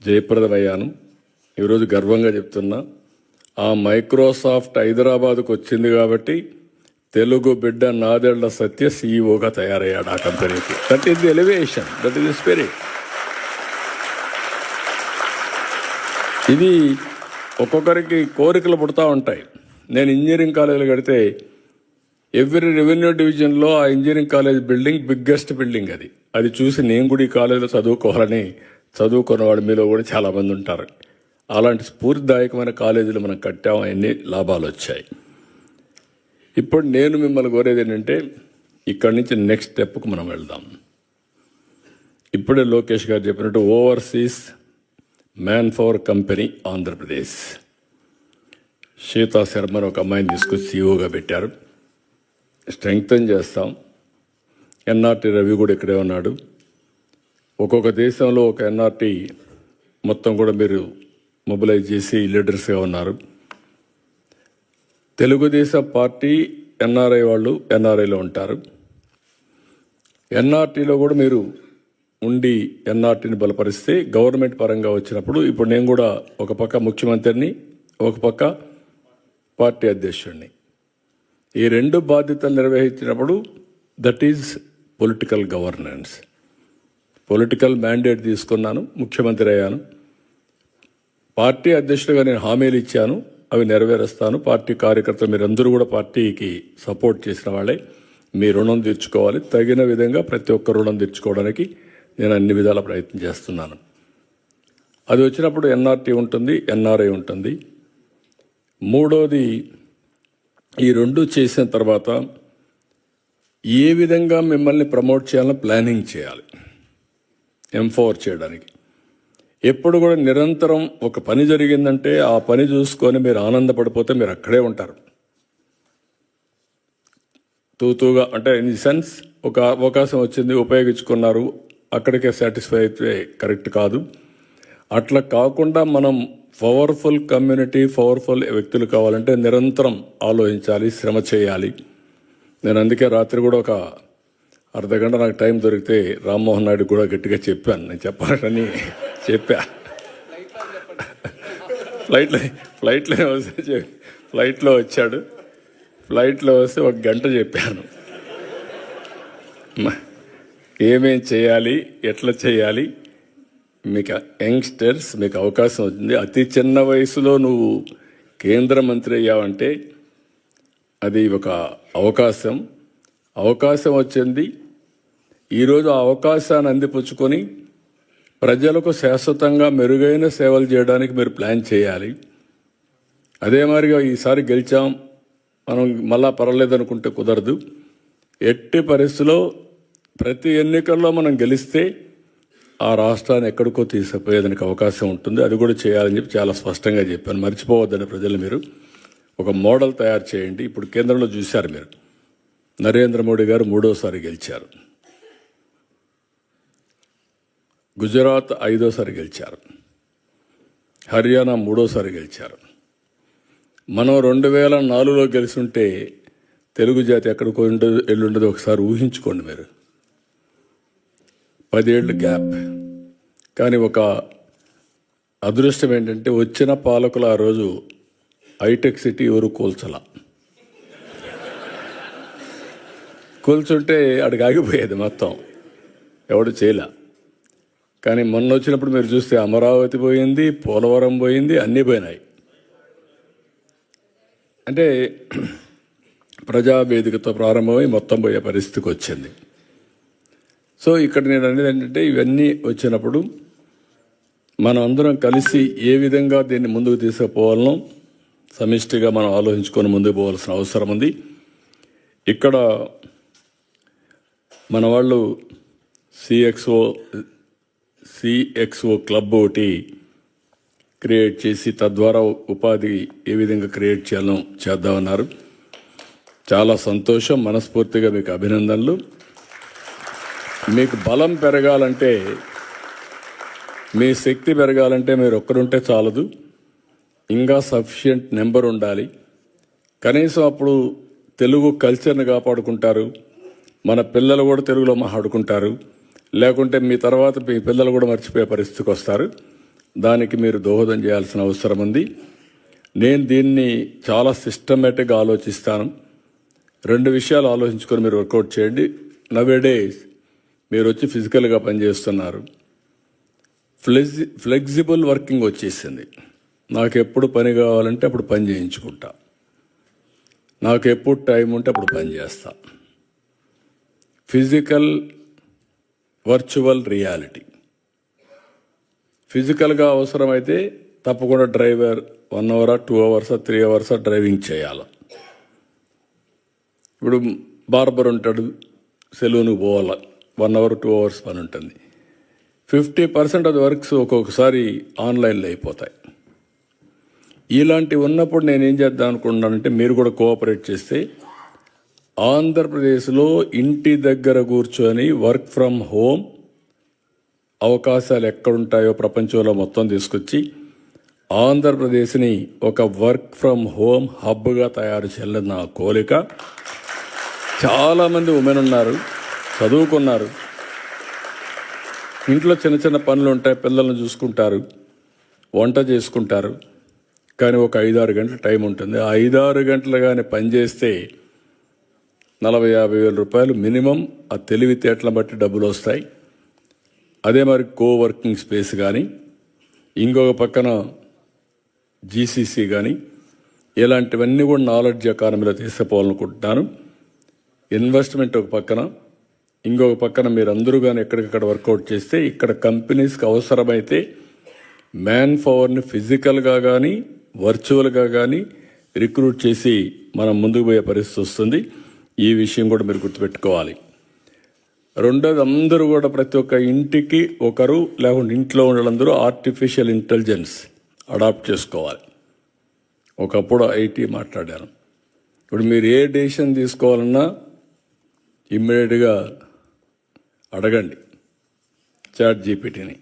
జయప్రదమయ్యాను. ఈరోజు గర్వంగా చెప్తున్నా, ఆ మైక్రోసాఫ్ట్ హైదరాబాద్కు వచ్చింది కాబట్టి తెలుగు బిడ్డ నాదెళ్ల సత్య సీఈఓగా తయారయ్యాడు ఆ కంపెనీకి. That is the elevation, that is the spirit. ఇది ఒక్కొక్కరికి కోరికలు పుడతా ఉంటాయి. నేను ఇంజనీరింగ్ కాలేజీలు కడితే ఎవ్రీ రెవెన్యూ డివిజన్లో ఆ engineering college building biggest building. అది చూసి నేను కూడా ఈ కాలేజీలో చదువుకోవాలని చదువుకున్నవాడు మీలో కూడా చాలామంది ఉంటారు. అలాంటి స్ఫూర్తిదాయకమైన కాలేజీలు మనం కట్టాము, అన్ని లాభాలు వచ్చాయి. ఇప్పుడు నేను మిమ్మల్ని కోరేది ఏంటంటే, ఇక్కడి నుంచి నెక్స్ట్ స్టెప్కు మనం వెళ్దాం. ఇప్పుడే లోకేష్ గారు చెప్పినట్టు overseas manpower company Andhra Pradesh, Sita శర్మను ఒక అమ్మాయిని తీసుకొచ్చి సీఈఓగా పెట్టారు. స్ట్రెంగ్తన్ చేస్తాం. ఎన్ఆర్టీ రవి కూడా ఇక్కడే ఉన్నాడు. ఒక్కొక్క దేశంలో ఒక ఎన్ఆర్టీ మొత్తం కూడా మీరు మొబిలైజ్ చేసి లీడర్స్గా ఉన్నారు. తెలుగుదేశం పార్టీ ఎన్ఆర్ఐ వాళ్ళు ఎన్ఆర్ఐలో ఉంటారు. ఎన్ఆర్టీలో కూడా మీరు ఉండి ఎన్ఆర్టీని బలపరిస్తే గవర్నమెంట్ పరంగా వచ్చినప్పుడు, ఇప్పుడు నేను కూడా ఒక పక్క ముఖ్యమంత్రిని, ఒక పక్క పార్టీ అధ్యక్షుడిని, ఈ 2 బాధ్యతలు నిర్వహించినప్పుడు that is political governance. Political mandate తీసుకున్నాను, ముఖ్యమంత్రి అయ్యాను. పార్టీ అధ్యక్షుడిగా నేను హామీలు ఇచ్చాను, అవి నెరవేరుస్తాను. పార్టీ కార్యకర్తలు మీరందరూ కూడా పార్టీకి సపోర్ట్ చేసిన వాళ్ళే. మీ రుణం తీర్చుకోవాలి. తగిన విధంగా ప్రతి ఒక్క రుణం తీర్చుకోవడానికి నేను అన్ని విధాల ప్రయత్నం చేస్తున్నాను. అది వచ్చినప్పుడు ఎన్ఆర్టీ ఉంటుంది, ఎన్ఆర్ఐ ఉంటుంది. మూడోది, ఈ 2 చేసిన తర్వాత ఏ విధంగా మిమ్మల్ని ప్రమోట్ చేయాలని ప్లానింగ్ చేయాలి, ఎంపవర్ చేయడానికి. ఎప్పుడు కూడా నిరంతరం ఒక పని జరిగిందంటే ఆ పని చూసుకొని మీరు ఆనందపడిపోతే మీరు అక్కడే ఉంటారు. తూతూగా అంటే ఇన్ ది సెన్స్, ఒక అవకాశం వచ్చింది, ఉపయోగించుకున్నారు, అక్కడికే సాటిస్ఫై అయితే కరెక్ట్ కాదు. అట్లా కాకుండా మనం పవర్ఫుల్ కమ్యూనిటీ, పవర్ఫుల్ వ్యక్తులు కావాలంటే నిరంతరం ఆలోచించాలి, శ్రమ చేయాలి. నేను అందుకే రాత్రి కూడా ఒక అర్ధగంట నాకు టైం దొరికితే రామ్మోహన్ నాయుడు కూడా గట్టిగా చెప్పాను. నేను చెప్పాలని చెప్పా. ఫ్లైట్లో వచ్చాడు. ఫ్లైట్లో వస్తే ఒక గంట చెప్పాను ఏమేం చేయాలి, ఎట్లా చేయాలి. మీకు యంగ్స్టర్స్ మీకు అవకాశం వచ్చింది. అతి చిన్న వయసులో నువ్వు కేంద్ర మంత్రి అయ్యావంటే అది ఒక అవకాశం వచ్చింది. ఈరోజు ఆ అవకాశాన్ని అందిపుచ్చుకొని ప్రజలకు శాశ్వతంగా మెరుగైన సేవలు చేయడానికి మీరు ప్లాన్ చేయాలి. అదే మాదిరిగా ఈసారి గెలిచాం మనం మళ్ళా పర్వాలేదనుకుంటే కుదరదు. ఎట్టి పరిస్థితిలో ప్రతి ఎన్నికల్లో మనం గెలిస్తే ఆ రాష్ట్రాన్ని ఎక్కడికో తీసుకుపోయేదానికి అవకాశం ఉంటుంది. అది కూడా చేయాలని చెప్పి చాలా స్పష్టంగా చెప్పాను. మర్చిపోవద్దని ప్రజలు మీరు ఒక మోడల్ తయారు చేయండి. ఇప్పుడు కేంద్రంలో చూశారు మీరు, నరేంద్ర మోడీ గారు 3వ సారి గెలిచారు, గుజరాత్ 5వ సారి గెలిచారు, హర్యానా 3వ సారి గెలిచారు. మనం 2004లో గెలుచుంటే తెలుగు జాతి ఎక్కడికో ఎల్లుండదు ఒకసారి ఊహించుకోండి మీరు. 10 ఏళ్ళు గ్యాప్. కానీ ఒక అదృష్టం ఏంటంటే వచ్చిన పాలకులు ఆ రోజు హైటెక్ సిటీ ఎవరు కూల్చుంటే అడిగి ఆగిపోయేది మొత్తం, ఎవడు చేయలే. కానీ మొన్న వచ్చినప్పుడు మీరు చూస్తే అమరావతి పోయింది, పోలవరం పోయింది, అన్నీ పోయినాయి. అంటే ప్రజావేదికతో ప్రారంభమై మొత్తం పోయే పరిస్థితికి వచ్చింది. సో ఇక్కడ నేను అనేది ఏంటంటే ఇవన్నీ వచ్చినప్పుడు మనం అందరం కలిసి ఏ విధంగా దీన్ని ముందుకు తీసుకుపోవాలనో సమిష్టిగా మనం ఆలోచించుకొని ముందుకు పోవాల్సిన అవసరం ఉంది. ఇక్కడ మన వాళ్ళు సిఎక్స్ఓ క్లబ్ ఒకటి క్రియేట్ చేసి తద్వారా ఉపాధి ఏ విధంగా క్రియేట్ చేయాలో చేద్దామన్నారు. చాలా సంతోషం, మనస్ఫూర్తిగా మీకు అభినందనలు. మీకు బలం పెరగాలంటే, మీ శక్తి పెరగాలంటే మీరు ఒక్కరుంటే చాలదు, ఇంకా సఫిషియంట్ నెంబర్ ఉండాలి. కనీసం అప్పుడు తెలుగు కల్చర్ని కాపాడుకుంటారు, మన పిల్లలు కూడా తెలుగులో మాట్లాడుకుంటారు. లేకుంటే మీ తర్వాత మీ పిల్లలు కూడా మర్చిపోయే పరిస్థితికి వస్తారు. దానికి మీరు దోహదం చేయాల్సిన అవసరం ఉంది. నేను దీన్ని చాలా సిస్టమేటిక్గా ఆలోచిస్తాను. 2 విషయాలు ఆలోచించుకొని మీరు వర్కౌట్ చేయండి. నవేడేస్ మీరు వచ్చి ఫిజికల్గా పనిచేస్తున్నారు, ఫ్లెక్సిబుల్ వర్కింగ్ వచ్చేసింది. నాకు ఎప్పుడు పని కావాలంటే అప్పుడు పని చేయించుకుంటా, నాకు ఎప్పుడు టైం ఉంటే అప్పుడు పని చేస్తా. Physical virtual reality. ఫిజికల్గా అవసరమైతే తప్పకుండా driver 1 hour 2 hours 3 hours driving చేయాలి. ఇప్పుడు బార్బర్ ఉంటాడు, సెలూన్కి పోవాలి, 1 అవర్ 2 అవర్స్ పని ఉంటుంది. 50% ఆఫ్ ది వర్క్స్ ఒక్కొక్కసారి ఆన్లైన్లో అయిపోతాయి. ఇలాంటివి ఉన్నప్పుడు నేను ఏం చేద్దాం అనుకుంటున్నానంటే మీరు కూడా కోఆపరేట్ చేస్తే ఆంధ్రప్రదేశ్లో ఇంటి దగ్గర కూర్చొని వర్క్ ఫ్రమ్ హోమ్ అవకాశాలు ఎక్కడుంటాయో ప్రపంచంలో మొత్తం తీసుకొచ్చి ఆంధ్రప్రదేశ్ని ఒక వర్క్ ఫ్రమ్ హోమ్ హబ్గా తయారు చేయాలని నా కోరిక. చాలామంది ఉమెన్ ఉన్నారు, చదువుకున్నారు, ఇంట్లో చిన్న చిన్న పనులు ఉంటాయి, పిల్లల్ని చూసుకుంటారు, వంట చేసుకుంటారు. కానీ ఒక 5-6 గంటల టైం ఉంటుంది. ఆ 5-6 గంటలు కానీ పనిచేస్తే 40,000-50,000 రూపాయలు మినిమం ఆ తెలివితేటలను బట్టి డబ్బులు వస్తాయి. అదే మరి కోవర్కింగ్ స్పేస్ కానీ, ఇంకొక పక్కన జీసీసీ కానీ, ఇలాంటివన్నీ కూడా నాలెడ్జ్ ఎకానమీలో తీసుకుపోవాలనుకుంటున్నాను. ఇన్వెస్ట్మెంట్ ఒక పక్కన, ఇంకొక పక్కన మీరు అందరూ కానీ ఎక్కడికక్కడ వర్కౌట్ చేస్తే ఇక్కడ కంపెనీస్కి అవసరమైతే మ్యాన్ పవర్ని ఫిజికల్గా కానీ వర్చువల్గా కానీ రిక్రూట్ చేసి మనం ముందుకు పోయే పరిస్థితి వస్తుంది. ఈ విషయం కూడా మీరు గుర్తుపెట్టుకోవాలి. రెండోది, అందరూ కూడా ప్రతి ఒక్క ఇంటికి ఒకరు లేకుంటే ఇంట్లో ఉండాలందరూ ఆర్టిఫిషియల్ ఇంటెలిజెన్స్ అడాప్ట్ చేసుకోవాలి. ఒకప్పుడు ఐటీ మాట్లాడాను, ఇప్పుడు మీరు ఏ డెసిషన్ తీసుకోవాలన్నా ఇమ్మీడియట్గా అడగండి, చాట్ జీపీటీని.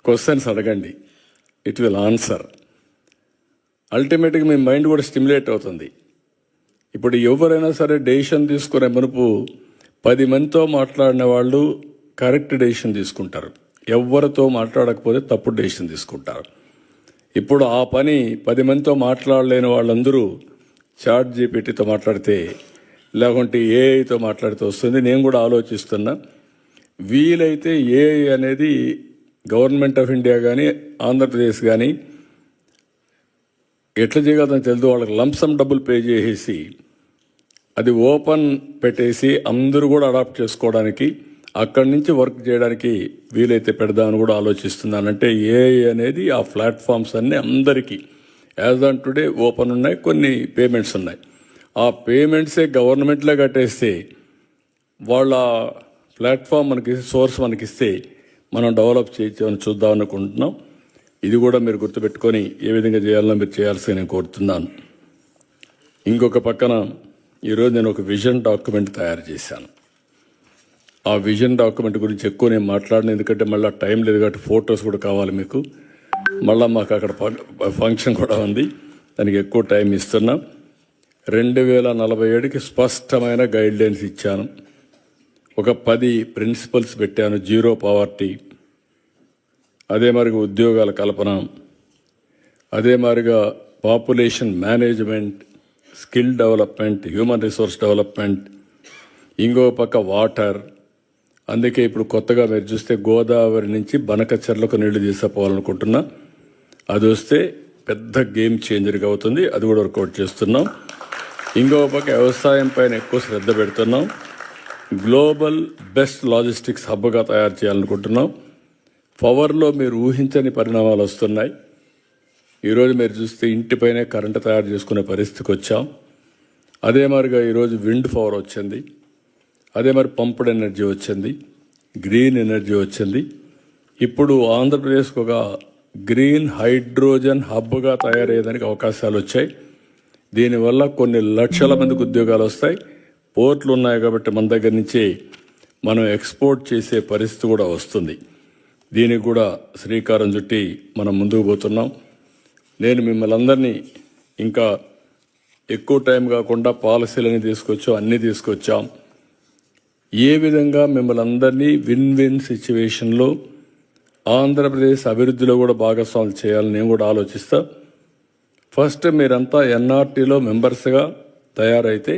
క్వశ్చన్స్ అడగండి, ఇట్ విల్ ఆన్సర్. అల్టిమేట్గా మీ మైండ్ కూడా స్టిమ్యులేట్ అవుతుంది. ఇప్పుడు ఎవరైనా సరే డెసిషన్ తీసుకునే మునుపు 10 మందితో మాట్లాడిన వాళ్ళు కరెక్ట్ డెసిషన్ తీసుకుంటారు, ఎవరితో మాట్లాడకపోతే తప్పుడు డెసిషన్ తీసుకుంటారు. ఇప్పుడు ఆ పని 10 మందితో మాట్లాడలేని వాళ్ళందరూ చాట్ జీపీటీతో మాట్లాడితే, లేకుంటే ఏఐతో మాట్లాడితే వస్తుంది. నేను కూడా ఆలోచిస్తున్నా, వీలైతే ఏఐ అనేది గవర్నమెంట్ ఆఫ్ ఇండియా కానీ ఆంధ్రప్రదేశ్ కానీ ఎట్లా చేయగలదని తెలియదు, వాళ్ళకి లంసమ్ డబ్బులు పే చేసేసి అది ఓపెన్ పెట్టేసి అందరూ కూడా అడాప్ట్ చేసుకోవడానికి, అక్కడి నుంచి వర్క్ చేయడానికి వీలైతే పెడదామని కూడా ఆలోచిస్తున్నాను. అంటే ఏఐ అనేది ఆ ప్లాట్ఫామ్స్ అన్నీ అందరికీ యాజ్ ఆన్ టుడే ఓపెన్ ఉన్నాయి, కొన్ని పేమెంట్స్ ఉన్నాయి. ఆ పేమెంట్సే గవర్నమెంట్లో కట్టేస్తే వాళ్ళ ప్లాట్ఫామ్ మనకి సోర్స్ మనకిస్తే మనం డెవలప్ చేయొచ్చని చూద్దాం అనుకుంటున్నాం. ఇది కూడా మీరు గుర్తుపెట్టుకొని ఏ విధంగా చేయాలో మీరు చేయాల్సి నేను కోరుతున్నాను. ఇంకొక పక్కన ఈరోజు నేను ఒక విజన్ డాక్యుమెంట్ తయారు చేశాను. ఆ విజన్ డాక్యుమెంట్ గురించి ఎక్కువ నేను మాట్లాడిన, ఎందుకంటే మళ్ళీ టైం లేదు కాబట్టి ఫొటోస్ కూడా కావాలి మీకు. మళ్ళీ మాకు అక్కడ ఫంక్షన్ కూడా ఉంది, దానికి ఎక్కువ టైం ఇస్తున్నాం. 2047కి స్పష్టమైన గైడ్ లైన్స్ ఇచ్చాను. ఒక 10 ప్రిన్సిపల్స్ పెట్టాను. జీరో పావర్టీ, అదే మరిగా ఉద్యోగాల కల్పన, అదే మరిగా population management, skill development, human resource development, ఇంకో పక్క వాటర్. అందుకే ఇప్పుడు కొత్తగా మీరు చూస్తే గోదావరి నుంచి బనకచెర్లకు నీళ్లు తీసుకుపోవాలనుకుంటున్నా. అది వస్తే పెద్ద గేమ్ చేంజర్గా అవుతుంది, అది కూడా వర్కౌట్ చేస్తున్నాం. ఇంకో పక్క వ్యవసాయం పైన ఎక్కువ శ్రద్ధ పెడుతున్నాం. గ్లోబల్ బెస్ట్ లాజిస్టిక్స్ హబ్గా తయారు చేయాలనుకుంటున్నాం. పవర్లో మీరు ఊహించని పరిణామాలు వస్తున్నాయి. ఈరోజు మీరు చూస్తే ఇంటిపైనే కరెంటు తయారు చేసుకునే పరిస్థితికి వచ్చాం. అదే మరిగా ఈరోజు విండ్ పవర్ వచ్చింది, అదే మరి పంప్డ్ ఎనర్జీ వచ్చింది, గ్రీన్ ఎనర్జీ వచ్చింది. ఇప్పుడు ఆంధ్రప్రదేశ్కి ఒక గ్రీన్ హైడ్రోజన్ హబ్గా తయారయ్యేదానికి అవకాశాలు వచ్చాయి. దీనివల్ల కొన్ని లక్షల మందికి ఉద్యోగాలు వస్తాయి. పోర్ట్లు ఉన్నాయి కాబట్టి మన దగ్గర నుంచి మనం ఎక్స్పోర్ట్ చేసే పరిస్థితి కూడా వస్తుంది. దీనికి కూడా శ్రీకారం చుట్టి మనం ముందుకు పోతున్నాం. నేను మిమ్మల్ని అందరినీ ఇంకా ఎక్కువ టైం కాకుండా పాలసీలని తీసుకొచ్చాం, అన్నీ తీసుకొచ్చాం. ఏ విధంగా మిమ్మల్ని అందరినీ విన్ విన్ సిచ్యువేషన్లో ఆంధ్రప్రదేశ్ అభివృద్ధిలో కూడా భాగస్వాములు చేయాలని నేను కూడా ఆలోచిస్తా. ఫస్ట్ మీరంతా ఎన్ఆర్టీలో మెంబర్స్గా తయారైతే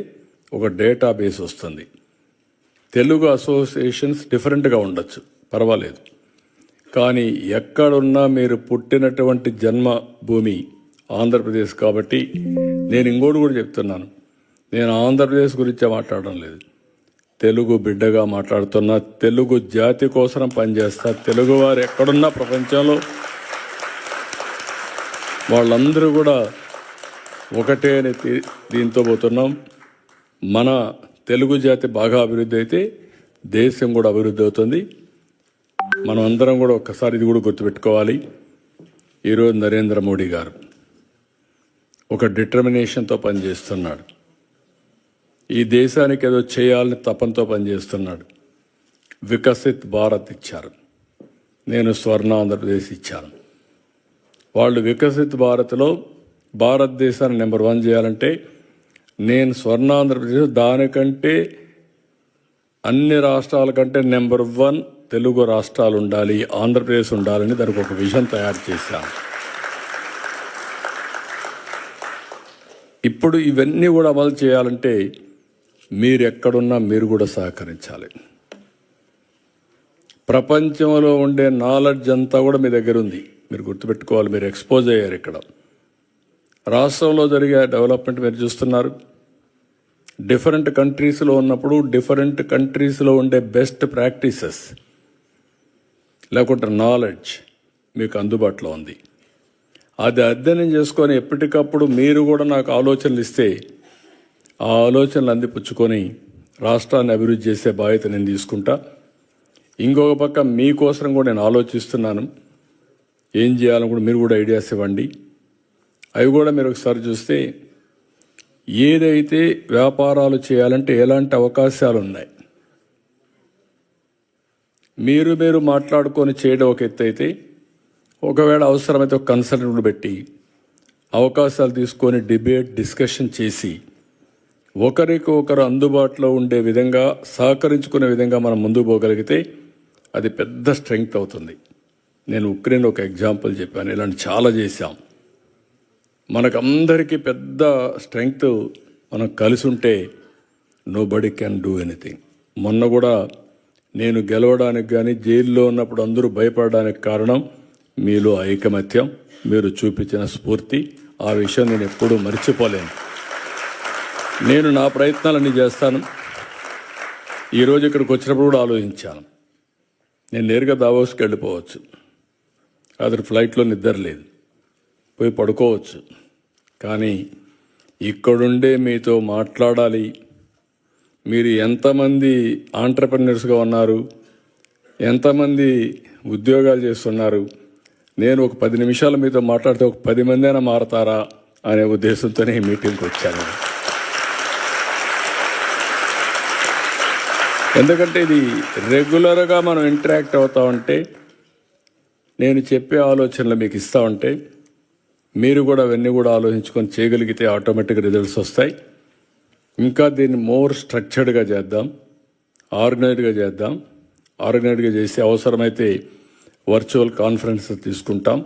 ఒక డేటాబేస్ వస్తుంది. తెలుగు అసోసియేషన్స్ డిఫరెంట్గా ఉండొచ్చు, పర్వాలేదు, కానీ ఎక్కడున్నా మీరు పుట్టినటువంటి జన్మభూమి ఆంధ్రప్రదేశ్ కాబట్టి నేను ఇంకోటి కూడా చెప్తున్నాను, నేను ఆంధ్రప్రదేశ్ గురించే మాట్లాడడం లేదు, తెలుగు బిడ్డగా మాట్లాడుతున్నా. తెలుగు జాతి కోసం పనిచేస్తా. తెలుగువారు ఎక్కడున్నా ప్రపంచంలో వాళ్ళందరూ కూడా ఒకటే అని దీంతో పోతున్నాం. మన తెలుగు జాతి బాగా అభివృద్ధి అయితే దేశం కూడా అభివృద్ధి అవుతుంది. మనం అందరం కూడా ఒక్కసారి ఇది కూడా గుర్తుపెట్టుకోవాలి. ఈరోజు నరేంద్ర మోడీ గారు ఒక డిటర్మినేషన్తో పనిచేస్తున్నాడు. ఈ దేశానికి ఏదో చేయాలని తపంతో పనిచేస్తున్నాడు. వికసిత్ భారత్ ఇచ్చారు, నేను స్వర్ణ ఆంధ్రప్రదేశ్ ఇచ్చాను. వాళ్ళు వికసిత్ భారత్లో భారతదేశాన్ని నెంబర్ 1 చేయాలంటే నేను స్వర్ణ ఆంధ్రప్రదేశ్ దానికంటే అన్ని రాష్ట్రాల కంటే నెంబర్ 1 తెలుగు రాష్ట్రాలు ఉండాలి, ఆంధ్రప్రదేశ్ ఉండాలని దానికి ఒక విజన్ తయారు చేశాను. ఇప్పుడు ఇవన్నీ కూడా అమలు చేయాలంటే మీరు ఎక్కడున్నా మీరు కూడా సహకరించాలి. ప్రపంచంలో ఉండే నాలెడ్జ్ అంతా కూడా మీ దగ్గర ఉంది, మీరు గుర్తుపెట్టుకోవాలి. మీరు ఎక్స్పోజ్ అయ్యారు. ఇక్కడ రాష్ట్రంలో జరిగే డెవలప్మెంట్ మీరు చూస్తున్నారు. డిఫరెంట్ కంట్రీస్లో ఉన్నప్పుడు డిఫరెంట్ కంట్రీస్లో ఉండే బెస్ట్ ప్రాక్టీసెస్ లేకుంటే నాలెడ్జ్ మీకు అందుబాటులో ఉంది. అది అధ్యయనం చేసుకొని ఎప్పటికప్పుడు మీరు కూడా నాకు ఆలోచనలు ఇస్తే ఆ ఆలోచనలు అందిపుచ్చుకొని రాష్ట్రాన్ని అభివృద్ధి చేసే బాధ్యత నేను తీసుకుంటా. ఇంకొక పక్క మీకోసం కూడా నేను ఆలోచిస్తున్నాను, ఏం చేయాలని కూడా మీరు కూడా ఐడియాస్ ఇవ్వండి. అవి కూడా మీరు ఒకసారి చూస్తే ఏదైతే వ్యాపారాలు చేయాలంటే ఎలాంటి అవకాశాలు ఉన్నాయి. మీరు మాట్లాడుకొని చేయడం ఒక ఎత్తు అయితే, ఒకవేళ అవసరమైతే ఒక కన్సల్టెంట్ పెట్టి అవకాశాలు తీసుకొని డిస్కషన్ చేసి ఒకరికి ఒకరు అందుబాటులో ఉండే విధంగా సహకరించుకునే విధంగా మనం ముందుకు పోగలిగితే అది పెద్ద స్ట్రెంగ్త్ అవుతుంది. నేను ఉక్రెయిన్ ఒక ఎగ్జాంపుల్ చెప్పాను, ఇలాంటి చాలా చేశాం. మనకందరికీ పెద్ద స్ట్రెంగ్త్ మనం కలిసి ఉంటే నోబడీ క్యాన్ డూ ఎనీథింగ్. మొన్న కూడా నేను గెలవడానికి కానీ జైల్లో ఉన్నప్పుడు అందరూ భయపడడానికి కారణం మీలో ఐకమత్యం, మీరు చూపించిన స్ఫూర్తి. ఆ విషయం నేను ఎప్పుడూ మర్చిపోలేను. నేను నా ప్రయత్నాలన్నీ చేస్తాను. ఈరోజు ఇక్కడికి వచ్చినప్పుడు కూడా ఆలోచించాను, నేను నేరుగా దావోస్కి వెళ్ళిపోవచ్చు, అతను ఫ్లైట్లో నిద్ర లేదు, పోయి పడుకోవచ్చు. కానీ ఇక్కడుండే మీతో మాట్లాడాలి. మీరు ఎంతమంది ఆంటర్ప్రెన్యూర్స్గా ఉన్నారు, ఎంతమంది ఉద్యోగాలు చేస్తున్నారు, నేను ఒక 10 నిమిషాలు మీతో మాట్లాడితే ఒక 10 మంది అయినా మారతారా అనే ఉద్దేశంతోనే ఈ మీటింగ్కి వచ్చాను. ఎందుకంటే ఇది రెగ్యులర్గా మనం ఇంటరాక్ట్ అవుతా ఉంటే, నేను చెప్పే ఆలోచనలు మీకు ఇస్తా ఉంటే మీరు కూడా అవన్నీ కూడా ఆలోచించుకొని చేయగలిగితే ఆటోమేటిక్ రిజల్ట్స్ వస్తాయి. ఇంకా దీన్ని మోర్ స్ట్రక్చర్డ్గా చేద్దాం, ఆర్గనైజ్డ్గా చేసి అవసరమైతే వర్చువల్ కాన్ఫరెన్స్ తీసుకుంటాం.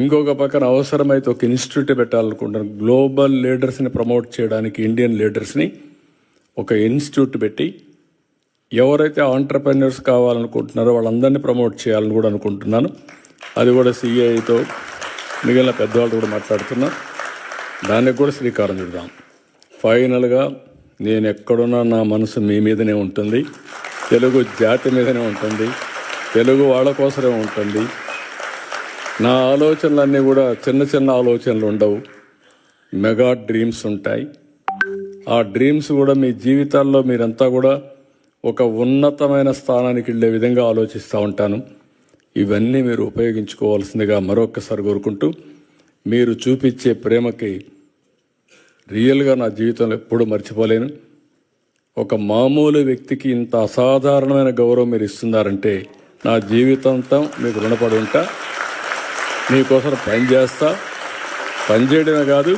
ఇంకొక పక్కన అవసరమైతే ఒక ఇన్స్టిట్యూట్ పెట్టాలనుకుంటాను. గ్లోబల్ లీడర్స్ని ప్రమోట్ చేయడానికి ఇండియన్ లీడర్స్ని ఒక ఇన్స్టిట్యూట్ పెట్టి ఎవరైతే ఆంటర్ప్రెన్యూర్స్ కావాలనుకుంటున్నారో వాళ్ళందరినీ ప్రమోట్ చేయాలని కూడా అనుకుంటున్నాను. అది కూడా సిఐతో మిగిలిన పెద్దవాళ్ళు కూడా మాట్లాడుతున్నా, దానికి కూడా శ్రీకారం చుడదాం. ఫైనల్గా నేను ఎక్కడున్నా నా మనసు మీ మీదనే ఉంటుంది, తెలుగు జాతి మీదనే ఉంటుంది, తెలుగు వాళ్ళ కోసమే ఉంటుంది. నా ఆలోచనలన్నీ కూడా చిన్న ఆలోచనలు ఉండవు, మెగా డ్రీమ్స్ ఉంటాయి. ఆ డ్రీమ్స్ కూడా మీ జీవితాల్లో మీరంతా కూడా ఒక ఉన్నతమైన స్థానానికి వెళ్ళే విధంగా ఆలోచిస్తూ ఉంటాను. ఇవన్నీ మీరు ఉపయోగించుకోవాల్సిందిగా మరొకసారి కోరుకుంటూ, మీరు చూపించే ప్రేమకి రియల్గా నా జీవితంలో ఎప్పుడూ మర్చిపోలేను. ఒక మామూలు వ్యక్తికి ఇంత అసాధారణమైన గౌరవం మీరు ఇస్తున్నారంటే నా జీవితాంతం మీకు రుణపడి ఉంటా. మీకోసం పనిచేయడమే కాదు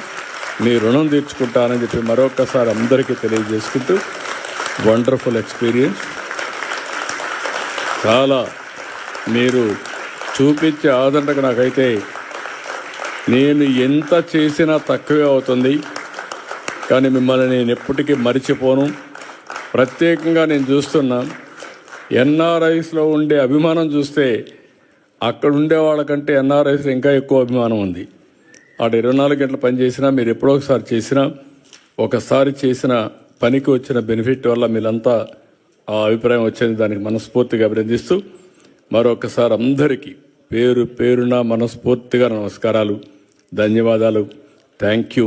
మీ రుణం తీర్చుకుంటానని చెప్పి మరొకసారి అందరికీ తెలియజేసుకుంటూ, వండర్ఫుల్ ఎక్స్పీరియన్స్. చాలా మీరు చూపించే ఆదరణకు నాకైతే నేను ఎంత చేసినా తక్కువే అవుతుంది. కానీ మిమ్మల్ని నేను ఎప్పటికీ మరిచిపోను. ప్రత్యేకంగా నేను చూస్తున్నా ఎన్ఆర్ఐస్లో ఉండే అభిమానం చూస్తే అక్కడ ఉండే వాళ్ళకంటే ఎన్ఆర్ఐస్లో ఇంకా ఎక్కువ అభిమానం ఉంది. ఆడ 24 గంటలు పనిచేసినా, మీరు ఎప్పుడో ఒకసారి చేసిన పనికి వచ్చిన బెనిఫిట్ వల్ల మీరంతా ఆ అభిప్రాయం వచ్చింది. దానికి మనస్ఫూర్తిగా అభినందిస్తూ మరొకసారి అందరికీ పేరున మనస్ఫూర్తిగా నమస్కారాలు, ధన్యవాదాలు. థ్యాంక్ యూ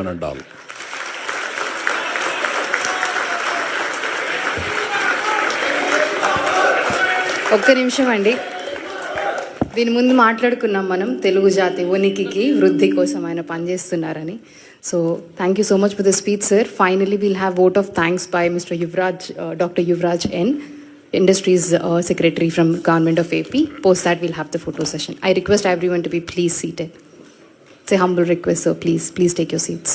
అనండి ఆల్. ఒక్క నిమిషం అండి. దీని ముందు మాట్లాడుకున్నాం మనం తెలుగు జాతి ఉనికికి వృద్ధి కోసం ఆయన పనిచేస్తున్నారని. So thank you so much for the speech, sir. Finally, we'll have vote of thanks by Mr. Yuvraj, Dr. Yuvraj N, Industries Secretary from Government of AP. Post that, we'll have the photo session. I request everyone to be please seated. It's a humble request, so please take your seats.